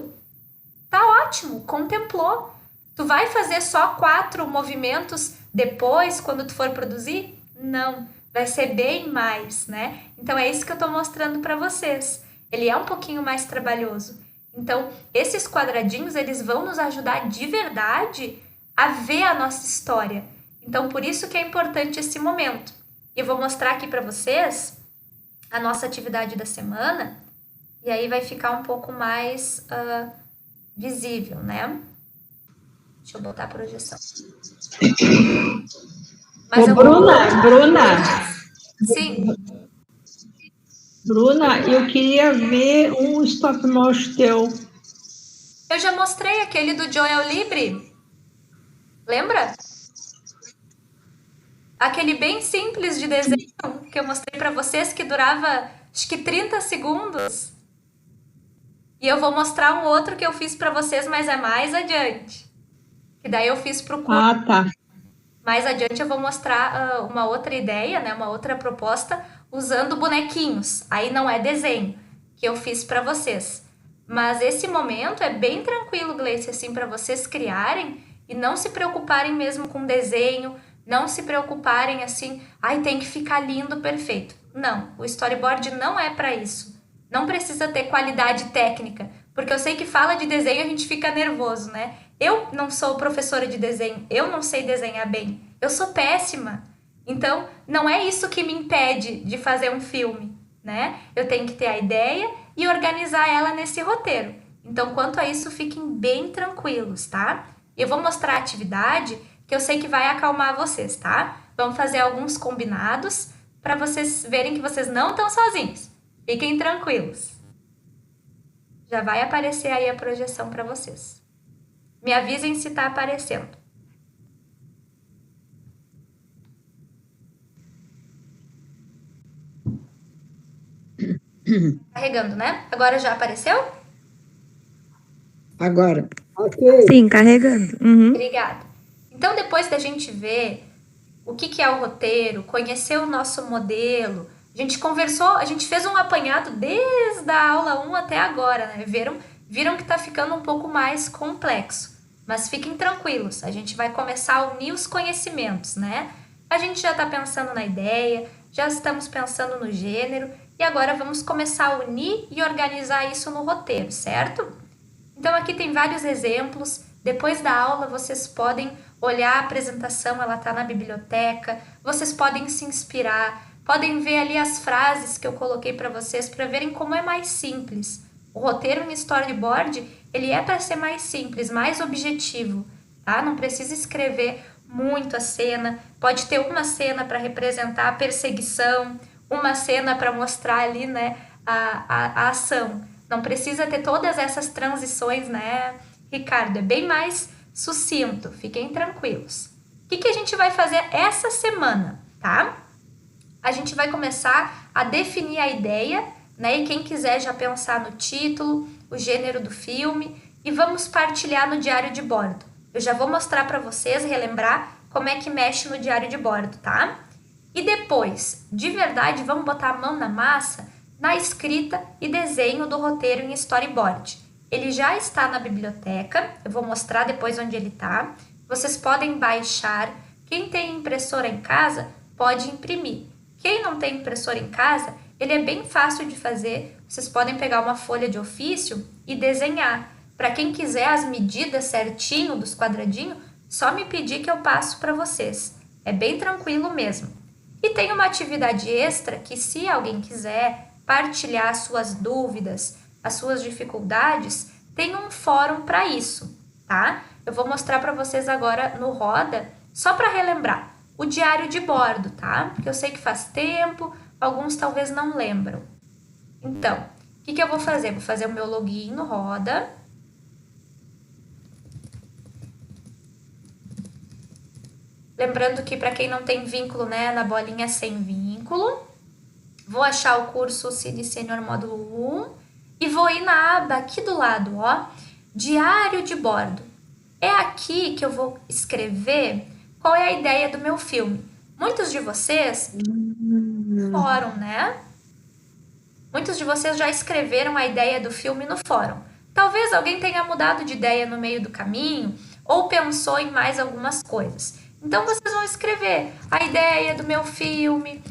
Tá ótimo, contemplou. Tu vai fazer só 4 movimentos depois, quando tu for produzir? Não, vai ser bem mais, né? Então é isso que eu tô mostrando para vocês. Ele é um pouquinho mais trabalhoso. Então, esses quadradinhos, eles vão nos ajudar de verdade a ver a nossa história. Então, por isso que é importante esse momento. Eu vou mostrar aqui para vocês a nossa atividade da semana, e aí vai ficar um pouco mais visível, né? Deixa eu botar a projeção. Mas Bruna. Sim. Bruna, eu queria ver um stop motion teu. Eu já mostrei aquele do Joel Libre. Lembra? Aquele bem simples de desenho que eu mostrei para vocês, que durava, acho que 30 segundos. E eu vou mostrar um outro que eu fiz para vocês, mas é mais adiante. Que daí eu fiz pro curso. Ah, tá. Mais adiante eu vou mostrar uma outra ideia, né? Uma outra proposta, usando bonequinhos. Aí não é desenho, que eu fiz para vocês. Mas esse momento é bem tranquilo, Gleice, assim, para vocês criarem e não se preocuparem mesmo com desenho, não se preocuparem assim, ai, tem que ficar lindo, perfeito. Não, o storyboard não é para isso. Não precisa ter qualidade técnica, porque eu sei que fala de desenho e a gente fica nervoso, né? Eu não sou professora de desenho, eu não sei desenhar bem, eu sou péssima. Então, não é isso que me impede de fazer um filme, né? Eu tenho que ter a ideia e organizar ela nesse roteiro. Então, quanto a isso, fiquem bem tranquilos, tá? Eu vou mostrar a atividade que eu sei que vai acalmar vocês, tá? Vamos fazer alguns combinados para vocês verem que vocês não estão sozinhos. Fiquem tranquilos. Já vai aparecer aí a projeção para vocês. Me avisem se está aparecendo. Carregando, né? Agora já apareceu? Agora. Sim, carregando. Uhum. Obrigada. Então, depois da gente ver o que é o roteiro, conhecer o nosso modelo. A gente conversou, a gente fez um apanhado desde a aula 1 até agora, né? Viram que está ficando um pouco mais complexo. Mas fiquem tranquilos, a gente vai começar a unir os conhecimentos, né? A gente já está pensando na ideia, já estamos pensando no gênero, e agora vamos começar a unir e organizar isso no roteiro, certo? Então aqui tem vários exemplos. Depois da aula vocês podem olhar a apresentação, ela está na biblioteca. Vocês podem se inspirar, podem ver ali as frases que eu coloquei para vocês para verem como é mais simples. O roteiro em storyboard, ele é para ser mais simples, mais objetivo, tá? Não precisa escrever muito a cena. Pode ter uma cena para representar a perseguição, uma cena para mostrar ali, né, a ação. Não precisa ter todas essas transições, né, Ricardo? É bem mais sucinto, fiquem tranquilos. O que a gente vai fazer essa semana, tá? A gente vai começar a definir a ideia, né? E quem quiser já pensar no título, o gênero do filme, e vamos partilhar no diário de bordo. Eu já vou mostrar para vocês, relembrar como é que mexe no diário de bordo, tá? E depois, de verdade, vamos botar a mão na massa na escrita e desenho do roteiro em storyboard. Ele já está na biblioteca, eu vou mostrar depois onde ele está. Vocês podem baixar. Quem tem impressora em casa pode imprimir. Quem não tem impressora em casa, ele é bem fácil de fazer. Vocês podem pegar uma folha de ofício e desenhar. Para quem quiser as medidas certinho dos quadradinhos, só me pedir que eu passo para vocês. É bem tranquilo mesmo. E tem uma atividade extra que, se alguém quiser partilhar suas dúvidas, as suas dificuldades, tem um fórum para isso, tá? Eu vou mostrar para vocês agora no Roda, só para relembrar, o diário de bordo, tá? Porque eu sei que faz tempo, alguns talvez não lembram. Então, o que eu vou fazer? Vou fazer o meu login no Roda. Lembrando que para quem não tem vínculo, né, na bolinha sem vínculo, vou achar o curso Cine Sênior Módulo 1 e vou ir na aba aqui do lado, ó, Diário de Bordo. É aqui que eu vou escrever qual é a ideia do meu filme. Muitos de vocês fórum, né? Muitos de vocês já escreveram a ideia do filme no fórum. Talvez alguém tenha mudado de ideia no meio do caminho ou pensou em mais algumas coisas. Então, vocês vão escrever a ideia do meu filme,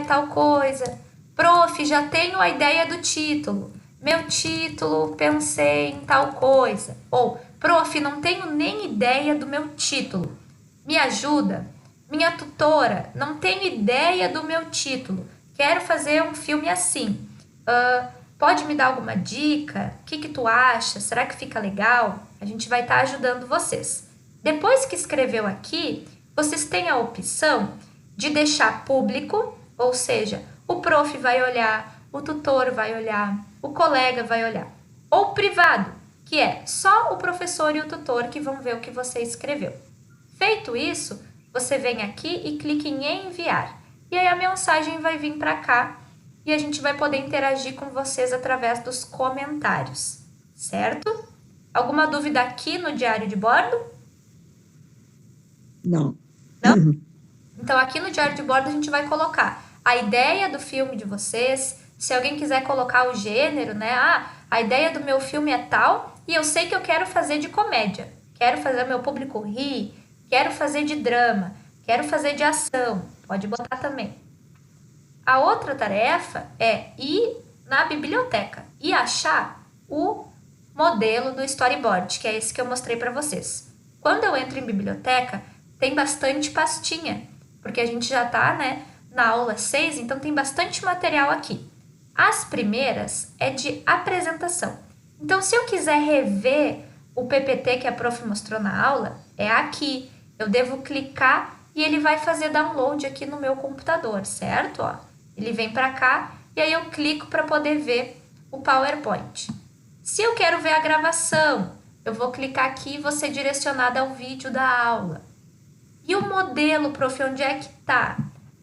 tal coisa. Prof, já tenho a ideia do título. Meu título, pensei em tal coisa. Ou, prof, não tenho nem ideia do meu título. Me ajuda? Minha tutora, não tenho ideia do meu título. Quero fazer um filme assim. Pode me dar alguma dica? O que tu acha? Será que fica legal? A gente vai estar ajudando vocês. Depois que escreveu aqui, vocês têm a opção de deixar público, ou seja, o prof vai olhar, o tutor vai olhar, o colega vai olhar. Ou privado, que é só o professor e o tutor que vão ver o que você escreveu. Feito isso, você vem aqui e clica em enviar. E aí a mensagem vai vir para cá e a gente vai poder interagir com vocês através dos comentários, certo? Alguma dúvida aqui no diário de bordo? Não. Não? Então, aqui no diário de bordo a gente vai colocar a ideia do filme de vocês. Se alguém quiser colocar o gênero, né? A ideia do meu filme é tal e eu sei que eu quero fazer de comédia. Quero fazer meu público rir, quero fazer de drama, quero fazer de ação. Pode botar também. A outra tarefa é ir na biblioteca e achar o modelo do storyboard, que é esse que eu mostrei para vocês. Quando eu entro em biblioteca, tem bastante pastinha, porque a gente já está, né, na aula 6, então tem bastante material aqui. As primeiras é de apresentação. Então, se eu quiser rever o PPT que a prof mostrou na aula, é aqui. Eu devo clicar e ele vai fazer download aqui no meu computador, certo? Ó, ele vem para cá e aí eu clico para poder ver o PowerPoint. Se eu quero ver a gravação, eu vou clicar aqui e vou ser direcionada ao vídeo da aula. E o modelo, prof, onde é que tá?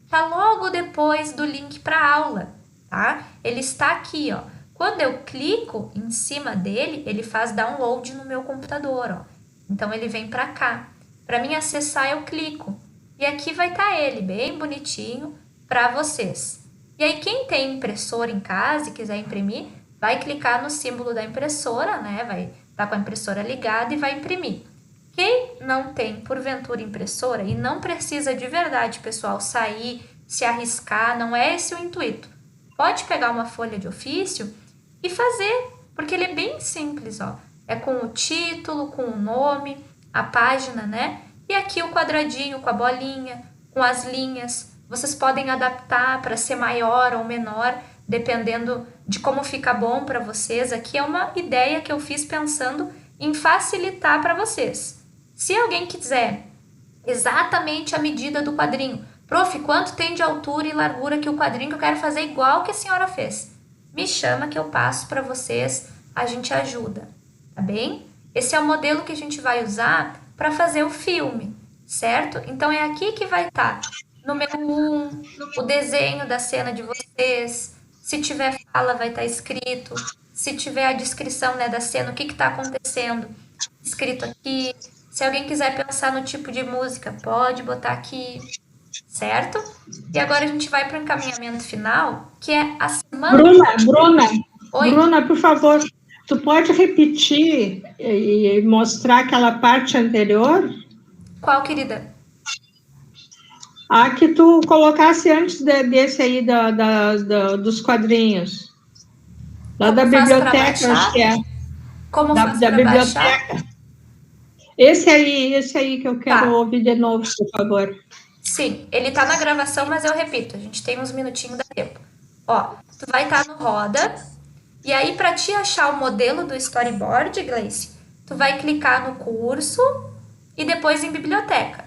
Tá logo depois do link para a aula, tá? Ele está aqui, ó. Quando eu clico em cima dele, ele faz download no meu computador, ó. Então, ele vem para cá. Para mim acessar, eu clico. e aqui vai estar ele, bem bonitinho, para vocês. E aí, quem tem impressora em casa e quiser imprimir, vai clicar no símbolo da impressora, né? Vai estar com a impressora ligada e vai imprimir. Quem não tem, porventura, impressora e não precisa de verdade, pessoal, sair, se arriscar, não é esse o intuito. Pode pegar uma folha de ofício e fazer, porque ele é bem simples, ó. É com o título, com o nome, a página, né? E aqui o quadradinho com a bolinha, com as linhas. Vocês podem adaptar para ser maior ou menor, dependendo de como fica bom para vocês. Aqui é uma ideia que eu fiz pensando em facilitar para vocês. Se alguém quiser exatamente a medida do quadrinho, prof, quanto tem de altura e largura que o quadrinho que eu quero fazer igual que a senhora fez? Me chama que eu passo para vocês, a gente ajuda, tá bem? Esse é o modelo que a gente vai usar para fazer o filme, certo? Então é aqui que vai estar número 1, o desenho da cena de vocês, se tiver fala vai estar escrito, se tiver a descrição, né, da cena, o que está acontecendo, escrito aqui. Se alguém quiser pensar no tipo de música, pode botar aqui, certo? E agora a gente vai para o encaminhamento final, que é a semana... Oi? Bruna, por favor, tu pode repetir e mostrar aquela parte anterior? Qual, querida? A que tu colocasse antes desse aí dos quadrinhos. Lá Como da faz biblioteca, acho que é. Como da faz para biblioteca. baixar? Esse aí que eu quero ouvir de novo, por favor. Sim, ele tá na gravação, mas eu repito, a gente tem uns minutinhos da tempo. Ó, tu vai estar no Roda, e aí para te achar o modelo do storyboard, Gleice, tu vai clicar no curso e depois em biblioteca.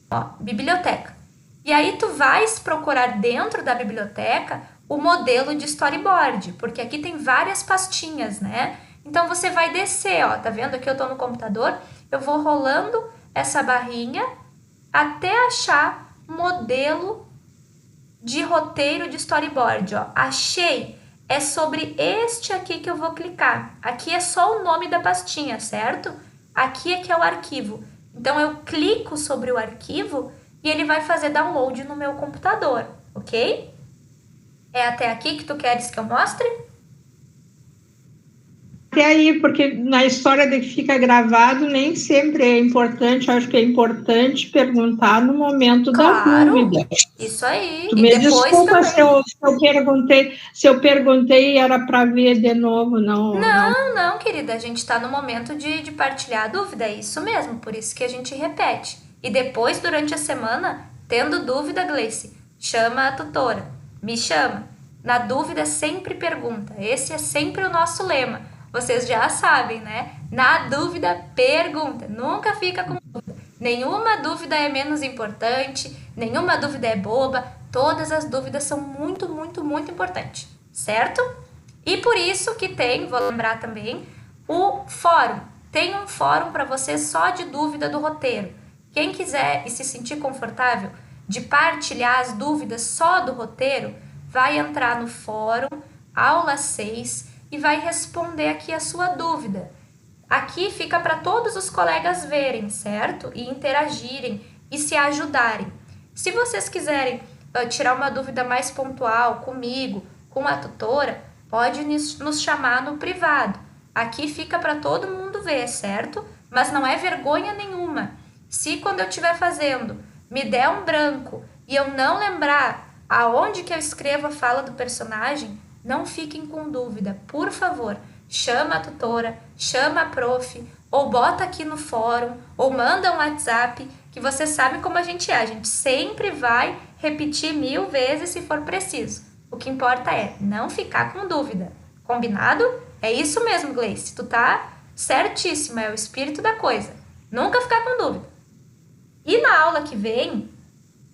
Ó, biblioteca. E aí tu vais procurar dentro da biblioteca o modelo de storyboard, porque aqui tem várias pastinhas, né? Então você vai descer, ó, tá vendo? Aqui eu tô no computador, eu vou rolando essa barrinha até achar modelo de roteiro de storyboard, ó. Achei, é sobre este aqui que eu vou clicar. Aqui é só o nome da pastinha, certo? Aqui é que é o arquivo. Então eu clico sobre o arquivo e ele vai fazer download no meu computador, ok? É até aqui que tu queres que eu mostre? Até aí, porque na história de que fica gravado, nem sempre é importante, acho que é importante perguntar no momento da dúvida. Isso aí. Tu me desculpa se eu perguntei e era para ver de novo, não. Não, querida, a gente está no momento de partilhar a dúvida, é isso mesmo, por isso que a gente repete. E depois, durante a semana, tendo dúvida, Gleice, chama a tutora, me chama. Na dúvida, sempre pergunta, esse é sempre o nosso lema. Vocês já sabem, né? Na dúvida, pergunta. Nunca fica com dúvida. Nenhuma dúvida é menos importante, nenhuma dúvida é boba. Todas as dúvidas são muito, muito, muito importantes, certo? E por isso que tem, vou lembrar também, o fórum. Tem um fórum para você só de dúvida do roteiro. Quem quiser e se sentir confortável de partilhar as dúvidas só do roteiro, vai entrar no fórum, aula 6, e vai responder aqui a sua dúvida. Aqui fica para todos os colegas verem, certo? E interagirem e se ajudarem. Se vocês quiserem tirar uma dúvida mais pontual comigo, com a tutora, pode nos chamar no privado. Aqui fica para todo mundo ver, certo? Mas não é vergonha nenhuma. Se quando eu estiver fazendo me der um branco e eu não lembrar aonde que eu escrevo a fala do personagem, não fiquem com dúvida, por favor, chama a tutora, chama a prof, ou bota aqui no fórum, ou manda um WhatsApp, que você sabe como a gente sempre vai repetir 1000 vezes se for preciso. O que importa é não ficar com dúvida, combinado? É isso mesmo, Gleice, tu tá certíssima, é o espírito da coisa, nunca ficar com dúvida. E na aula que vem,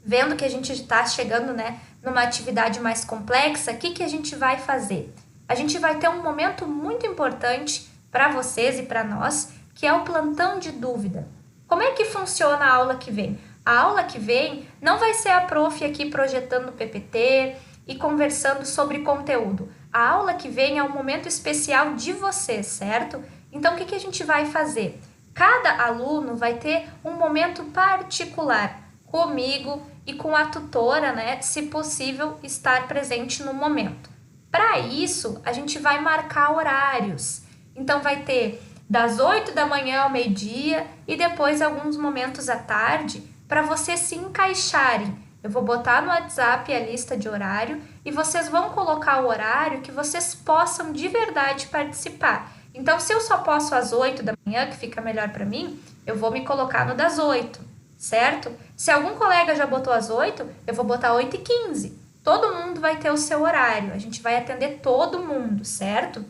vendo que a gente está chegando, né, numa atividade mais complexa, o que a gente vai fazer? A gente vai ter um momento muito importante para vocês e para nós, que é o plantão de dúvida. Como é que funciona a aula que vem? A aula que vem não vai ser a prof aqui projetando o PPT e conversando sobre conteúdo. A aula que vem é um momento especial de vocês, certo? Então, o que a gente vai fazer? Cada aluno vai ter um momento particular, comigo e com a tutora, né, se possível estar presente no momento. Para isso, a gente vai marcar horários. Então vai ter das 8 da manhã ao meio-dia e depois alguns momentos à tarde para vocês se encaixarem. Eu vou botar no WhatsApp a lista de horário e vocês vão colocar o horário que vocês possam de verdade participar. Então, se eu só posso às 8 da manhã, que fica melhor para mim, eu vou me colocar no das 8, certo? Se algum colega já botou às 8, eu vou botar 8h15. Todo mundo vai ter o seu horário, a gente vai atender todo mundo, certo?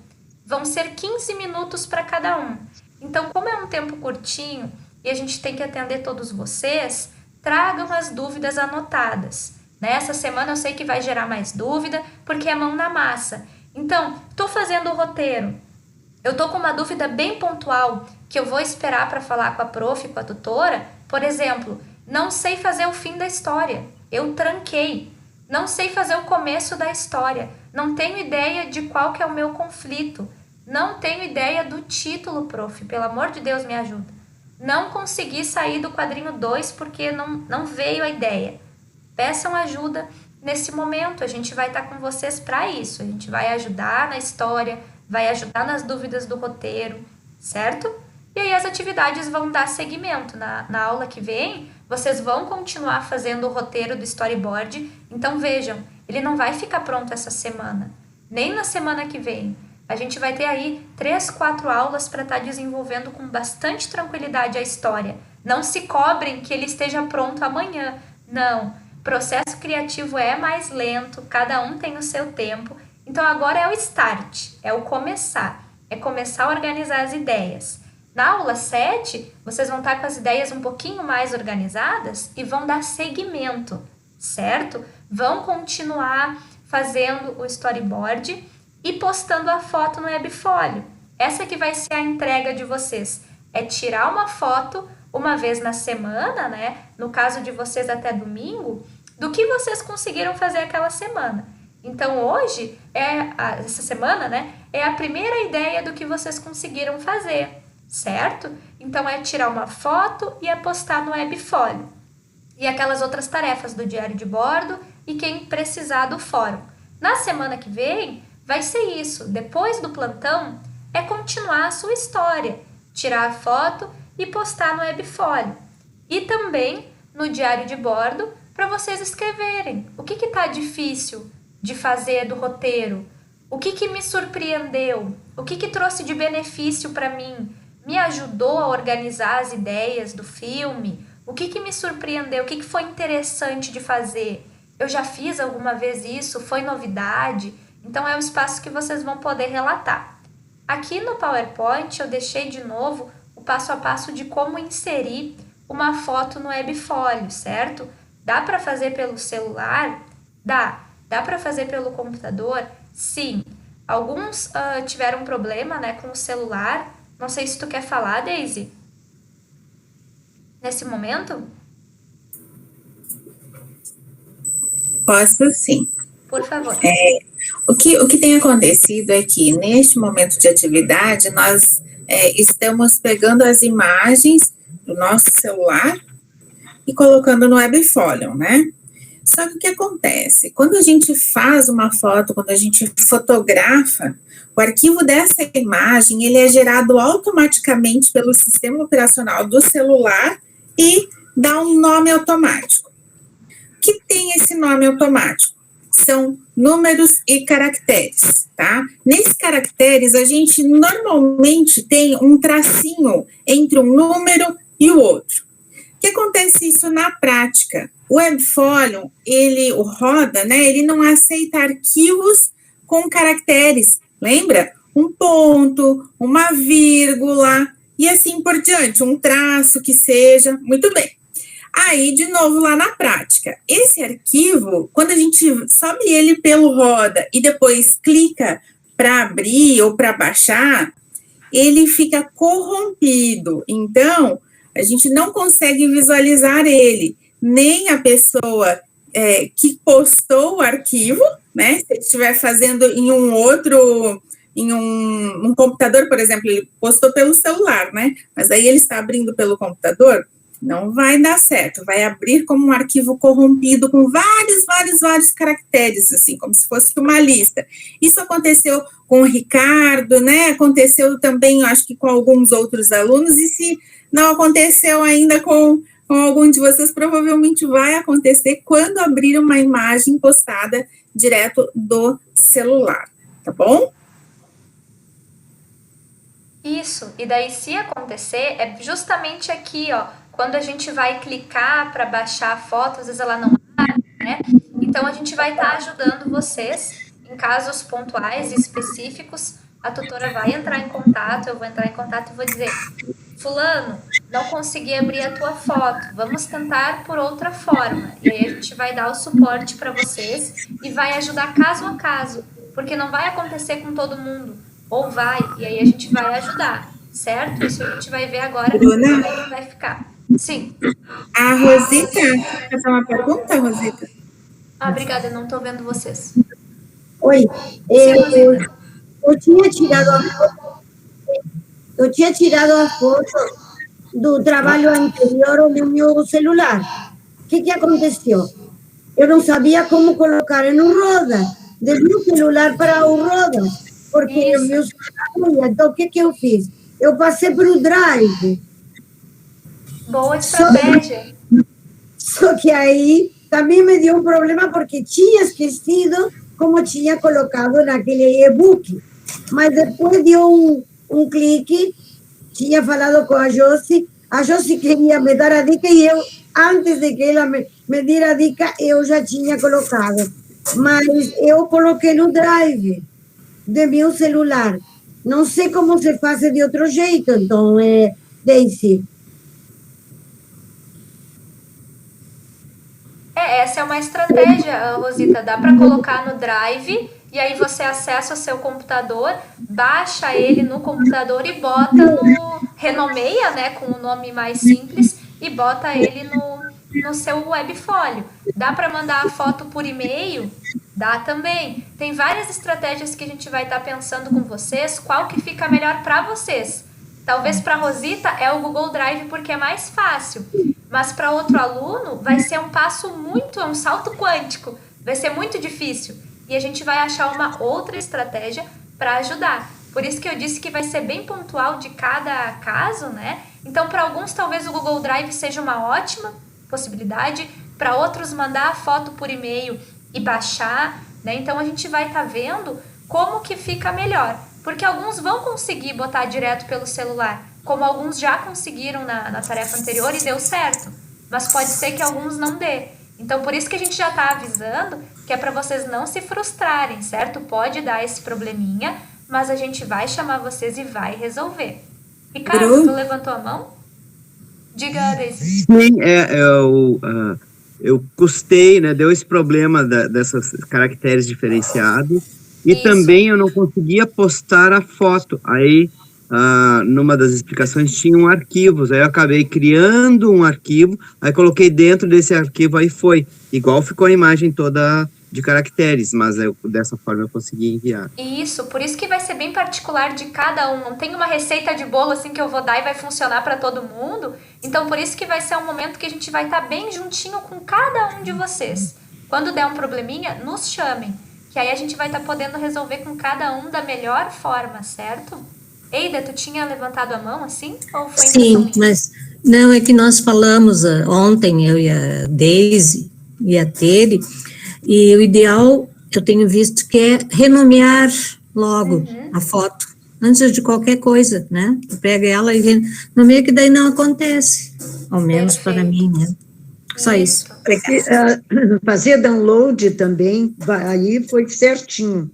Vão ser 15 minutos para cada um. Então, como é um tempo curtinho e a gente tem que atender todos vocês, tragam as dúvidas anotadas. Nessa semana eu sei que vai gerar mais dúvida, porque é mão na massa. Então, estou fazendo o roteiro. Eu estou com uma dúvida bem pontual, que eu vou esperar para falar com a prof, com a tutora. Por exemplo, não sei fazer o fim da história. Eu tranquei. Não sei fazer o começo da história. Não tenho ideia de qual que é o meu conflito. Não tenho ideia do título, prof. Pelo amor de Deus, me ajuda. Não consegui sair do quadrinho 2 porque não veio a ideia. Peçam ajuda nesse momento. A gente vai estar com vocês para isso. A gente vai ajudar na história, vai ajudar nas dúvidas do roteiro, certo? E aí as atividades vão dar seguimento. Na aula que vem, vocês vão continuar fazendo o roteiro do storyboard. Então vejam, ele não vai ficar pronto essa semana, nem na semana que vem. A gente vai ter aí 3, 4 aulas para estar desenvolvendo com bastante tranquilidade a história. Não se cobrem que ele esteja pronto amanhã. Não, o processo criativo é mais lento, cada um tem o seu tempo. Então agora é o start, é o começar. É começar a organizar as ideias. Na aula 7, vocês vão estar com as ideias um pouquinho mais organizadas e vão dar seguimento, certo? Vão continuar fazendo o storyboard e postando a foto no Webfolio. Essa que vai ser a entrega de vocês. É tirar uma foto uma vez na semana, né? No caso de vocês até domingo, do que vocês conseguiram fazer aquela semana. Então hoje, essa semana, né? É a primeira ideia do que vocês conseguiram fazer, certo? Então é tirar uma foto e é postar no Webfolio. E aquelas outras tarefas do diário de bordo e quem precisar do fórum. Na semana que vem, vai ser isso. Depois do plantão, é continuar a sua história. Tirar a foto e postar no Webfolio. E também no diário de bordo, para vocês escreverem. O que está difícil de fazer do roteiro? O que me surpreendeu? O que trouxe de benefício para mim? Me ajudou a organizar as ideias do filme? O que me surpreendeu? O que foi interessante de fazer? Eu já fiz alguma vez isso? Foi novidade? Então, é o espaço que vocês vão poder relatar. Aqui no PowerPoint, eu deixei de novo o passo a passo de como inserir uma foto no Webfolio, certo? Dá para fazer pelo celular? Dá. Dá para fazer pelo computador? Sim. Alguns tiveram problema, né, com o celular. Não sei se tu quer falar, Daisy, nesse momento? Posso sim. Por favor. O que tem acontecido é que, neste momento de atividade, nós estamos pegando as imagens do nosso celular e colocando no Webfolio, né? Só que o que acontece? Quando a gente faz uma foto, quando a gente fotografa, o arquivo dessa imagem, ele é gerado automaticamente pelo sistema operacional do celular e dá um nome automático. O que tem esse nome automático? São números e caracteres, tá? Nesses caracteres, a gente normalmente tem um tracinho entre um número e o outro. O que acontece isso na prática? O Webfolio, o Roda, né, ele não aceita arquivos com caracteres, lembra? Um ponto, uma vírgula, e assim por diante, um traço que seja, muito bem. Aí, de novo, lá na prática, esse arquivo, quando a gente sobe ele pelo Roda e depois clica para abrir ou para baixar, ele fica corrompido. Então, a gente não consegue visualizar ele, nem a pessoa que postou o arquivo, né? Se ele estiver fazendo em um outro, em um computador, por exemplo, ele postou pelo celular, né? Mas aí ele está abrindo pelo computador. Não vai dar certo, vai abrir como um arquivo corrompido com vários caracteres, assim, como se fosse uma lista. Isso aconteceu com o Ricardo, né? Aconteceu também, acho que com alguns outros alunos, e se não aconteceu ainda com algum de vocês, provavelmente vai acontecer quando abrir uma imagem postada direto do celular, tá bom? Isso, e daí se acontecer, é justamente aqui, ó, quando a gente vai clicar para baixar a foto, às vezes ela não abre, né? Então a gente vai estar ajudando vocês em casos pontuais e específicos. A tutora vai entrar em contato, eu vou entrar em contato e vou dizer: fulano, não consegui abrir a tua foto, vamos tentar por outra forma. E aí a gente vai dar o suporte para vocês e vai ajudar caso a caso, porque não vai acontecer com todo mundo, ou vai, e aí a gente vai ajudar, certo? Isso a gente vai ver agora como é que vai ficar. Sim. A Rosita, quer fazer uma pergunta, Rosita? Ah, obrigada, eu não estou vendo vocês. Oi, Sim, Rosita. eu tinha tirado a foto do trabalho anterior no meu celular. O que aconteceu? Eu não sabia como colocar no Roda, do meu celular para o Roda, porque o meu celular não ia. Então, o que eu fiz? Eu passei para o Drive. Boa estratégia. Só que aí também me deu um problema, porque tinha esquecido como tinha colocado naquele e-book. Mas depois deu um clique, tinha falado com a Josi queria me dar a dica e eu, antes de que ela me dera a dica, eu já tinha colocado. Mas eu coloquei no Drive do meu celular. Não sei como se faz de outro jeito, então, Daisy. Essa é uma estratégia, Rosita. Dá para colocar no Drive e aí você acessa o seu computador, baixa ele no computador e bota no... renomeia, né, com o nome mais simples e bota ele no seu webfólio. Dá para mandar a foto por e-mail? Dá também. Tem várias estratégias que a gente vai estar pensando com vocês, qual que fica melhor para vocês. Talvez para a Rosita é o Google Drive porque é mais fácil, mas para outro aluno vai ser um salto quântico, vai ser muito difícil. E a gente vai achar uma outra estratégia para ajudar. Por isso que eu disse que vai ser bem pontual de cada caso, né? Então, para alguns, talvez o Google Drive seja uma ótima possibilidade, para outros, mandar a foto por e-mail e baixar, né? Então, a gente vai estar vendo como que fica melhor. Porque alguns vão conseguir botar direto pelo celular, como alguns já conseguiram na tarefa anterior e deu certo. Mas pode ser que alguns não dê. Então, por isso que a gente já está avisando que é para vocês não se frustrarem, certo? Pode dar esse probleminha, mas a gente vai chamar vocês e vai resolver. Ricardo, tu levantou a mão? Diga, Daisy. Sim, eu custei, né? Deu esse problema dessas caracteres diferenciados. E Isso. também eu não conseguia postar a foto. Aí, numa das explicações, tinham arquivos. Aí eu acabei criando um arquivo, aí coloquei dentro desse arquivo, aí foi. Igual ficou a imagem toda de caracteres, mas dessa forma eu consegui enviar. Isso, por isso que vai ser bem particular de cada um. Não tem uma receita de bolo assim que eu vou dar e vai funcionar para todo mundo. Então, por isso que vai ser um momento que a gente vai estar bem juntinho com cada um de vocês. Quando der um probleminha, nos chamem. Que aí a gente vai estar podendo resolver com cada um da melhor forma, certo? Eida, tu tinha levantado a mão assim? Ou foi Sim, mas não, é que nós falamos ontem, eu e a Daisy e a Tere, e o ideal, eu tenho visto que é renomear logo a foto, antes de qualquer coisa, né? Pega ela e renomeia, que daí não acontece, ao menos para mim, né? Só isso. Fazer download também, aí foi certinho.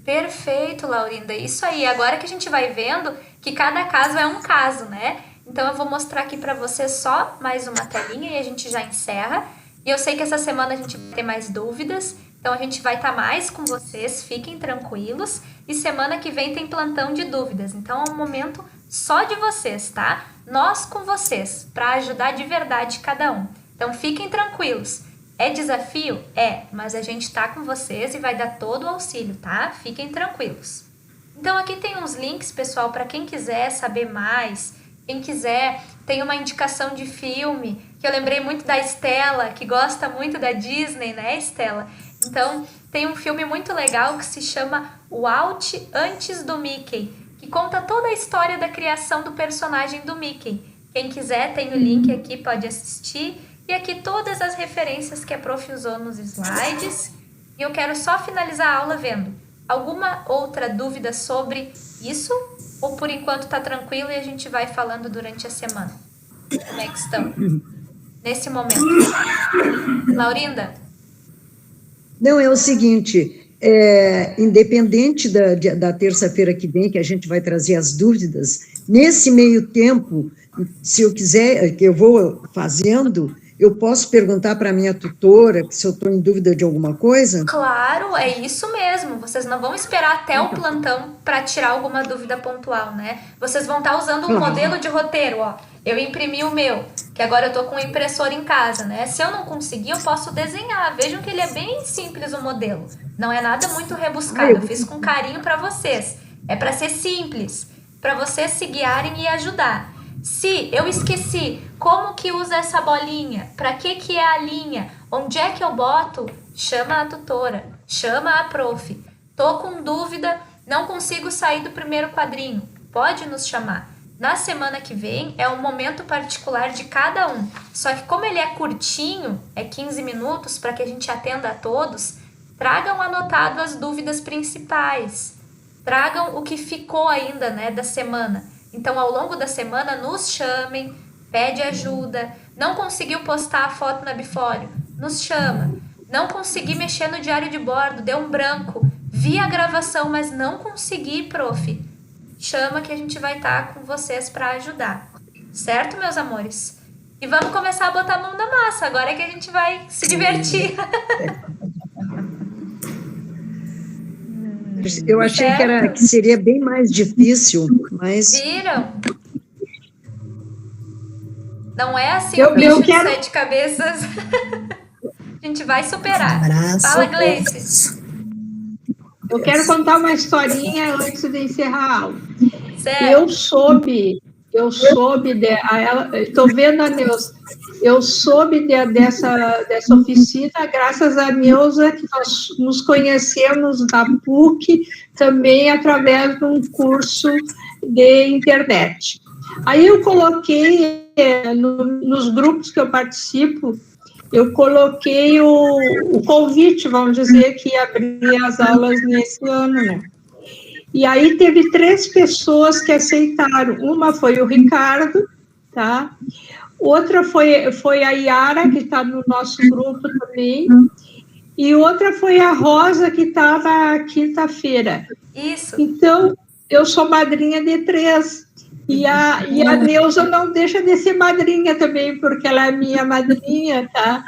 Perfeito, Laurinda. Isso aí. Agora que a gente vai vendo que cada caso é um caso, né? Então eu vou mostrar aqui para vocês só mais uma telinha e a gente já encerra. E eu sei que essa semana a gente vai ter mais dúvidas, então a gente vai estar mais com vocês, fiquem tranquilos. E semana que vem tem plantão de dúvidas, então é um momento só de vocês, tá? Nós com vocês, para ajudar de verdade cada um. Então fiquem tranquilos. É desafio? É, mas a gente tá com vocês e vai dar todo o auxílio, tá? Fiquem tranquilos. Então aqui tem uns links, pessoal, para quem quiser saber mais Quem quiser, tem uma indicação de filme, que eu lembrei muito da Estela, que gosta muito da Disney, né, Estela? Então, tem um filme muito legal que se chama O Walt Antes do Mickey, que conta toda a história da criação do personagem do Mickey. Quem quiser, tem o link aqui, pode assistir. E aqui todas as referências que a prof usou nos slides. E eu quero só finalizar a aula vendo. Alguma outra dúvida sobre isso? Ou por enquanto tá tranquilo e a gente vai falando durante a semana? Como é que estão? Nesse momento. Laurinda? Não, é o seguinte, independente da terça-feira que vem, que a gente vai trazer as dúvidas, nesse meio tempo, se eu quiser, que eu vou fazendo, eu posso perguntar para a minha tutora se eu estou em dúvida de alguma coisa? Claro, é isso mesmo. Vocês não vão esperar até o plantão para tirar alguma dúvida pontual, né? Vocês vão estar usando um modelo de roteiro, ó. Eu imprimi o meu, que agora eu tô com um impressor em casa, né? Se eu não conseguir, eu posso desenhar. Vejam que ele é bem simples o modelo. Não é nada muito rebuscado. Eu fiz com carinho para vocês. É para ser simples, para vocês se guiarem e ajudar. Se eu esqueci como que usa essa bolinha, para que é a linha, onde é que eu boto, chama a tutora, chama a prof. Tô com dúvida, não consigo sair do primeiro quadrinho. Pode nos chamar. Na semana que vem é um momento particular de cada um. Só que como ele é curtinho, é 15 minutos para que a gente atenda a todos, tragam anotado as dúvidas principais. Tragam o que ficou ainda, né, da semana. Então, ao longo da semana, nos chamem, pede ajuda. Não conseguiu postar a foto na Bifólio? Nos chama. Não consegui mexer no diário de bordo, deu um branco. Vi a gravação, mas não consegui, prof. Chama que a gente vai estar com vocês para ajudar. Certo, meus amores? E vamos começar a botar a mão na massa. Agora é que a gente vai se divertir. Eu achei que seria bem mais difícil, mas... Viram? Não é assim o bicho de 7 cabeças. A gente vai superar. Fala, Gleice. Eu quero contar uma historinha antes de encerrar a aula. Certo. Eu soube estou vendo a Neuza, eu soube dessa oficina graças a Neuza, que nós nos conhecemos na PUC, também através de um curso de internet. Aí eu coloquei, nos grupos que eu participo, eu coloquei o convite, vamos dizer, que ia abrir as aulas nesse ano, né? E aí teve 3 pessoas que aceitaram. Uma foi o Ricardo, tá? Outra foi a Yara, que está no nosso grupo também. E outra foi a Rosa, que estava quinta-feira. Isso. Então, eu sou madrinha de 3. E a Neuza não deixa de ser madrinha também, porque ela é minha madrinha, tá?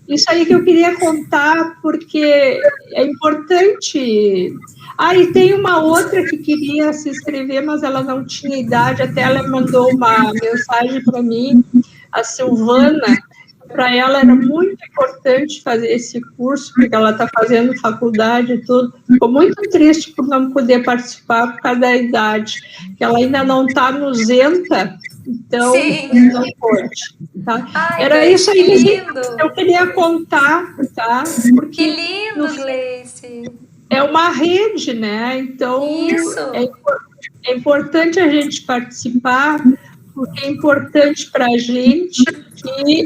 Isso aí que eu queria contar, porque é importante. E tem uma outra que queria se inscrever, mas ela não tinha idade, até ela mandou uma mensagem para mim, a Silvana. Para ela era muito importante fazer esse curso, porque ela está fazendo faculdade e tudo. Ficou muito triste por não poder participar por causa da idade, que ela ainda não está no Zenta, então não pode. Tá? Era isso aí que eu queria contar, tá? Porque que lindo, Gleice! É uma rede, né? Então, é importante a gente participar, porque é importante para a gente, e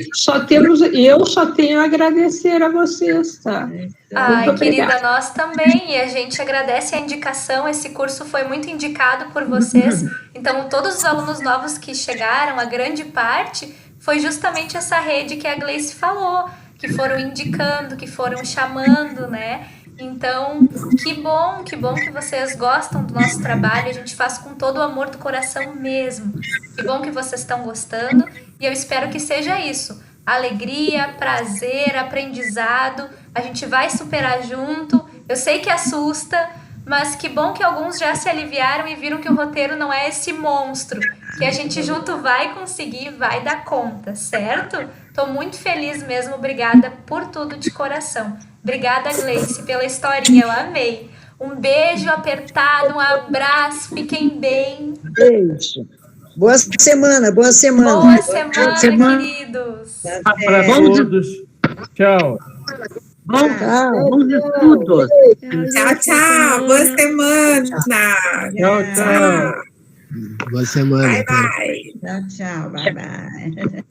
eu só tenho a agradecer a vocês, tá? Ai, querida, nós também, e a gente agradece a indicação, esse curso foi muito indicado por vocês, então todos os alunos novos que chegaram, a grande parte, foi justamente essa rede que a Gleice falou, que foram indicando, que foram chamando, né? Então, que bom que vocês gostam do nosso trabalho, a gente faz com todo o amor do coração mesmo. Que bom que vocês estão gostando e eu espero que seja isso. Alegria, prazer, aprendizado, a gente vai superar junto. Eu sei que assusta, mas que bom que alguns já se aliviaram e viram que o roteiro não é esse monstro, que a gente junto vai conseguir, vai dar conta, certo? Tô muito feliz mesmo, obrigada por tudo de coração. Obrigada, Gleice, pela historinha, eu amei. Um beijo apertado, um abraço, fiquem bem. Beijo. Boa semana, boa semana. Boa semana, queridos. Para todos. Tchau. Bons estudos. Tchau, tchau. Boa semana. Tchau, tchau. Boa semana. Bye, bye. Tchau, tchau. Bye, bye.